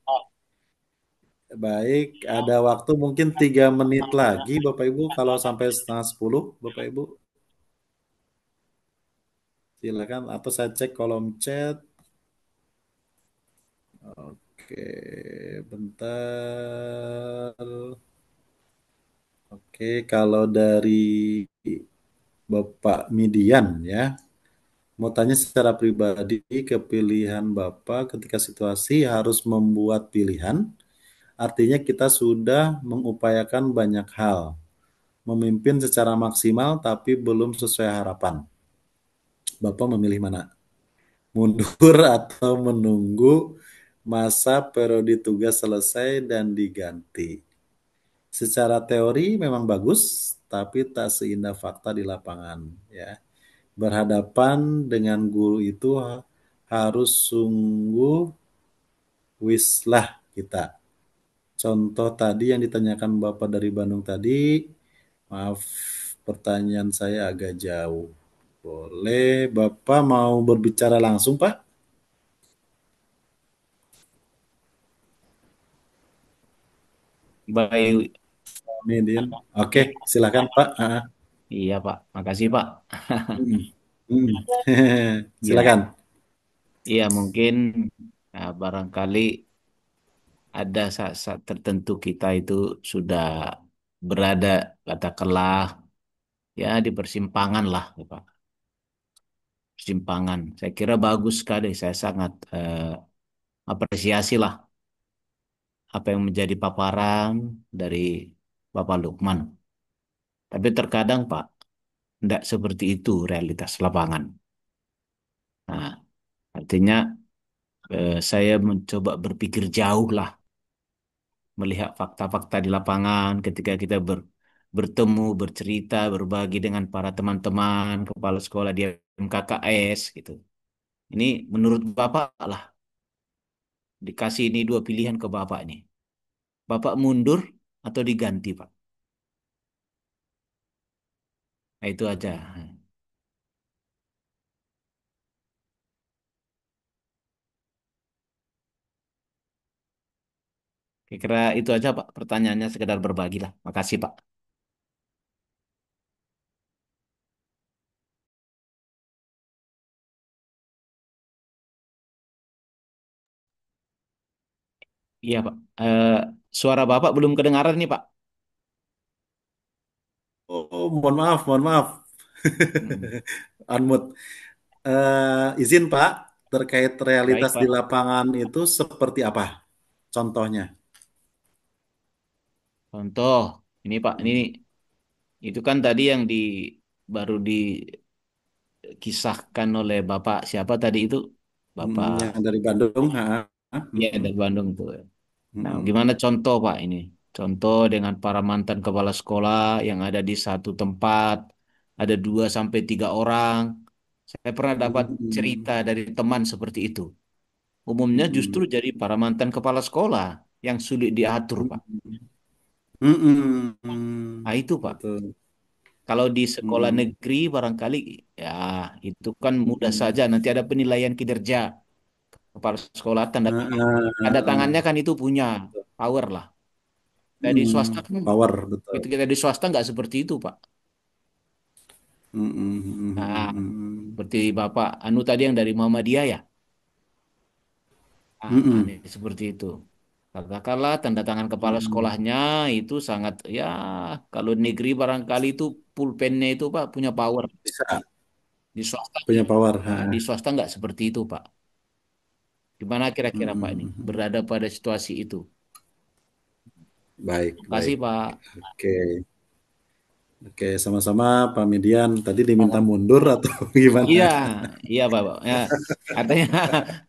Baik, ada waktu mungkin 3 menit lagi, Bapak Ibu. Kalau sampai setengah 10, Bapak Ibu, silakan. Atau saya cek kolom chat. Oke, bentar. Oke, kalau dari Bapak Midian ya, mau tanya secara pribadi ke pilihan Bapak ketika situasi harus membuat pilihan, artinya kita sudah mengupayakan banyak hal, memimpin secara maksimal tapi belum sesuai harapan. Bapak memilih mana? Mundur atau menunggu masa periode tugas selesai dan diganti? Secara teori memang bagus, tapi tak seindah fakta di lapangan, ya. Berhadapan dengan guru itu harus sungguh wislah kita. Contoh tadi yang ditanyakan Bapak dari Bandung tadi, maaf pertanyaan saya agak jauh. Boleh Bapak mau berbicara langsung, Pak? Baik, Median. Oke, silakan Pak. iya Pak, makasih Pak. Mm. Mm. Ya, Silakan. iya mungkin barangkali ada saat-saat tertentu kita itu sudah berada katakanlah ya di persimpangan lah, ya, Pak. Persimpangan. Saya kira bagus sekali. Saya sangat apresiasi lah apa yang menjadi paparan dari Bapak Lukman. Tapi terkadang Pak, tidak seperti itu realitas lapangan. Nah, artinya saya mencoba berpikir jauh lah, melihat fakta-fakta di lapangan ketika kita bertemu, bercerita, berbagi dengan para teman-teman, kepala sekolah di MKKS gitu. Ini menurut Bapak lah, dikasih ini dua pilihan ke Bapak nih. Bapak mundur atau diganti, Pak? Nah, itu aja. Kira-kira itu aja, Pak. Pertanyaannya sekedar berbagi lah. Makasih, Pak. Iya, Pak. Suara Bapak belum kedengaran nih, Pak. Oh, mohon maaf, mohon maaf. Hmm. Unmute. Izin Pak, terkait Baik, realitas di Pak. lapangan itu seperti apa? Contohnya. Contoh, ini Pak, ini Hmm. itu kan tadi yang baru dikisahkan oleh Bapak siapa tadi itu? Bapak Yang dari Bandung. ya Hmm. dari Bandung tuh. Nah, Hmm. gimana contoh Pak ini? Contoh dengan para mantan kepala sekolah yang ada di satu tempat, ada 2 sampai 3 orang. Saya pernah dapat Hmm. cerita dari teman seperti itu. Umumnya Hmm. justru jadi para mantan kepala sekolah yang sulit diatur, Pak. Hmm. Hmm. Nah, itu Pak. Betul. Kalau di sekolah Hmm. negeri barangkali ya itu kan mudah Hmm. saja. Nanti ada penilaian kinerja kepala sekolah tanda tangannya kan itu punya power lah. Dari swasta Hmm. kan Power, betul. kita di swasta nggak seperti itu Pak. Hmm. Hmm. Nah, Hmm. seperti Bapak Anu tadi yang dari Muhammadiyah ya. Hmm. Ah, Hmm. ini seperti itu. Katakanlah tanda tangan kepala Hmm. sekolahnya itu sangat ya kalau negeri barangkali itu pulpennya itu Pak punya power. Bisa Di swasta punya power. di swasta nggak seperti itu Pak. Gimana kira-kira Pak ini Hmm. berada pada situasi itu? Baik, Terima kasih baik. Pak. Oke. Oke, sama-sama Pak Median. Tadi diminta mundur atau gimana? Iya, iya Pak. Ya, artinya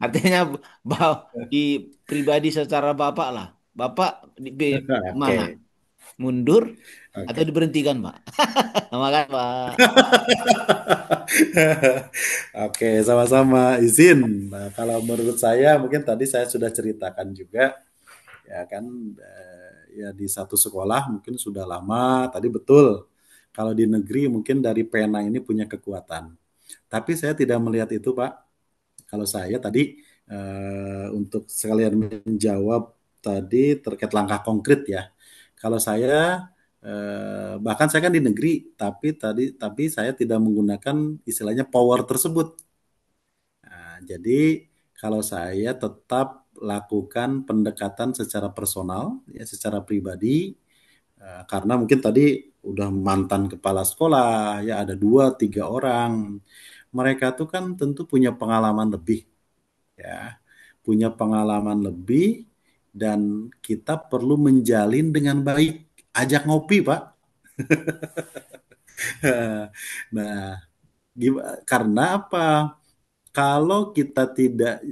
artinya bahwa di pribadi secara Bapak lah. Bapak di mana? Oke, Mundur atau oke. diberhentikan Pak? Terima kasih Pak. Oke, sama-sama izin. Nah, kalau menurut saya mungkin tadi saya sudah ceritakan juga, ya kan, ya di satu sekolah mungkin sudah lama. Tadi betul. Kalau di negeri mungkin dari pena ini punya kekuatan. Tapi saya tidak melihat itu, Pak. Kalau saya tadi untuk sekalian menjawab tadi terkait langkah konkret ya. Kalau saya bahkan saya kan di negeri, tapi saya tidak menggunakan istilahnya power tersebut. Nah, jadi kalau saya tetap lakukan pendekatan secara personal, ya, secara pribadi, karena mungkin tadi udah mantan kepala sekolah, ya ada 2, 3 orang. Mereka tuh kan tentu punya pengalaman lebih, ya, punya pengalaman lebih, dan kita perlu menjalin dengan baik. Ajak ngopi, Pak. Nah, karena apa? Kalau kita tidak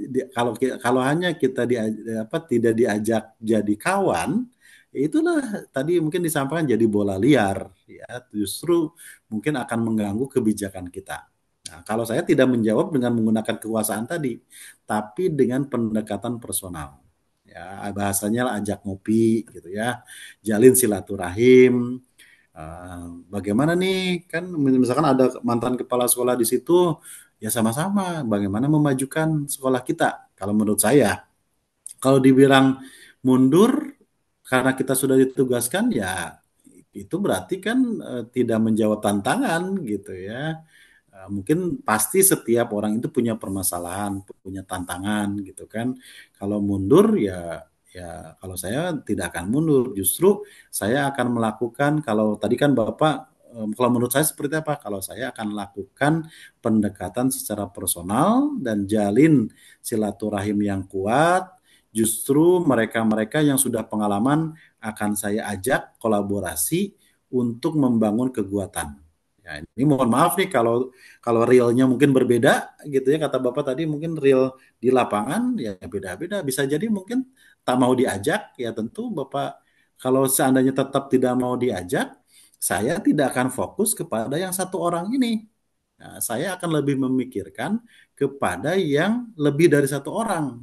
kalau hanya kita tidak diajak jadi kawan, itulah tadi mungkin disampaikan jadi bola liar, ya, justru mungkin akan mengganggu kebijakan kita. Nah, kalau saya tidak menjawab dengan menggunakan kekuasaan tadi, tapi dengan pendekatan personal. Ya, bahasanya lah ajak ngopi gitu ya, jalin silaturahim. Bagaimana nih, kan misalkan ada mantan kepala sekolah di situ, ya sama-sama bagaimana memajukan sekolah kita. Kalau menurut saya, kalau dibilang mundur karena kita sudah ditugaskan, ya itu berarti kan tidak menjawab tantangan gitu ya. Mungkin pasti setiap orang itu punya permasalahan, punya tantangan gitu kan. Kalau mundur, ya kalau saya tidak akan mundur, justru saya akan melakukan, kalau tadi kan Bapak, kalau menurut saya seperti apa? Kalau saya akan lakukan pendekatan secara personal dan jalin silaturahim yang kuat, justru mereka-mereka yang sudah pengalaman akan saya ajak kolaborasi untuk membangun kekuatan. Ya, ini mohon maaf nih kalau realnya mungkin berbeda gitu ya, kata Bapak tadi mungkin real di lapangan ya beda-beda, bisa jadi mungkin tak mau diajak, ya tentu Bapak, kalau seandainya tetap tidak mau diajak, saya tidak akan fokus kepada yang satu orang ini. Nah, saya akan lebih memikirkan kepada yang lebih dari satu orang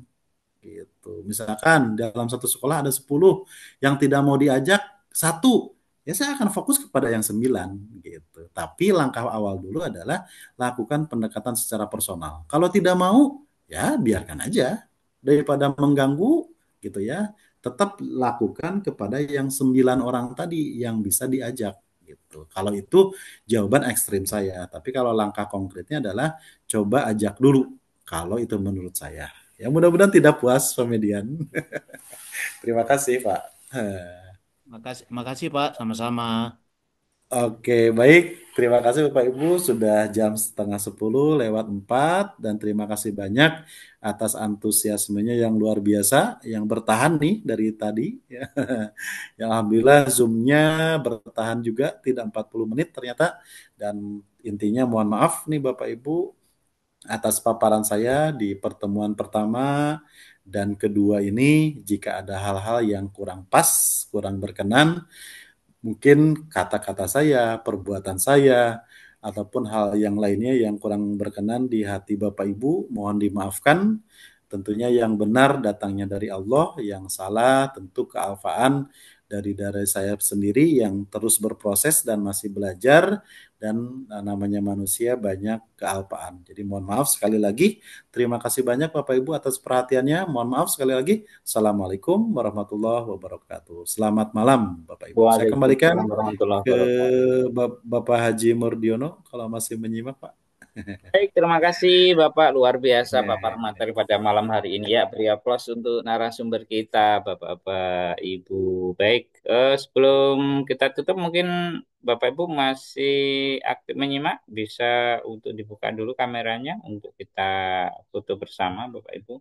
gitu. Misalkan dalam satu sekolah ada 10 yang tidak mau diajak satu, ya saya akan fokus kepada yang 9 gitu. Tapi langkah awal dulu adalah lakukan pendekatan secara personal. Kalau tidak mau, ya biarkan aja daripada mengganggu gitu ya. Tetap lakukan kepada yang 9 orang tadi yang bisa diajak gitu. Kalau itu jawaban ekstrim saya. Tapi kalau langkah konkretnya adalah coba ajak dulu. Kalau itu menurut saya. Ya mudah-mudahan tidak puas komedian. Terima kasih Pak. Makasih, makasih Pak, sama-sama. Oke, baik. Terima kasih Bapak Ibu. Sudah jam setengah 10 lewat 4. Dan terima kasih banyak atas antusiasmenya yang luar biasa. Yang bertahan nih dari tadi. Ya. Yang Alhamdulillah Zoom-nya bertahan juga. Tidak 40 menit ternyata. Dan intinya mohon maaf nih Bapak Ibu atas paparan saya di pertemuan pertama dan kedua ini, jika ada hal-hal yang kurang pas, kurang berkenan, mungkin kata-kata saya, perbuatan saya, ataupun hal yang lainnya yang kurang berkenan di hati Bapak Ibu, mohon dimaafkan. Tentunya yang benar datangnya dari Allah, yang salah tentu kealfaan dari saya sendiri yang terus berproses dan masih belajar, dan namanya manusia banyak kealpaan. Jadi mohon maaf sekali lagi. Terima kasih banyak Bapak Ibu atas perhatiannya. Mohon maaf sekali lagi. Assalamualaikum warahmatullahi wabarakatuh. Selamat malam Bapak Ibu. Saya kembalikan Waalaikumsalam warahmatullahi ke wabarakatuh. Bapak Haji Murdiono kalau masih menyimak Pak. Baik, terima kasih Bapak. Luar biasa papar Ya. materi pada malam hari ini ya. Beri aplaus untuk narasumber kita, Bapak-Bapak, Ibu. Baik, sebelum kita tutup mungkin Bapak Ibu masih aktif menyimak, bisa untuk dibuka dulu kameranya untuk kita foto bersama, Bapak Ibu.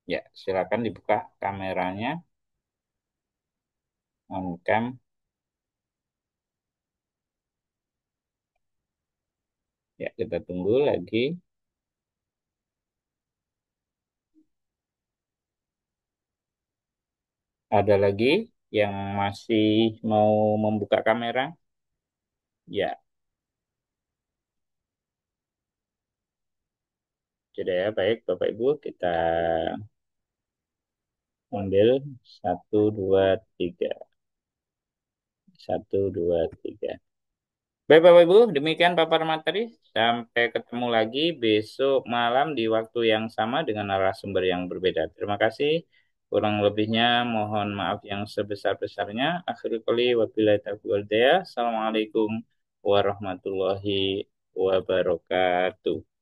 Ya, silakan dibuka kameranya, on cam. Ya, kita tunggu lagi. Ada lagi yang masih mau membuka kamera? Ya, sudah ya. Baik, Bapak Ibu, kita ambil satu, dua, tiga. Satu, dua, tiga. Baik, Bapak Ibu, demikian paparan materi. Sampai ketemu lagi besok malam di waktu yang sama dengan narasumber yang berbeda. Terima kasih. Kurang lebihnya mohon maaf yang sebesar-besarnya. Akhirul qoli wabillahi taufiq wal hidayah. Assalamualaikum warahmatullahi wabarakatuh.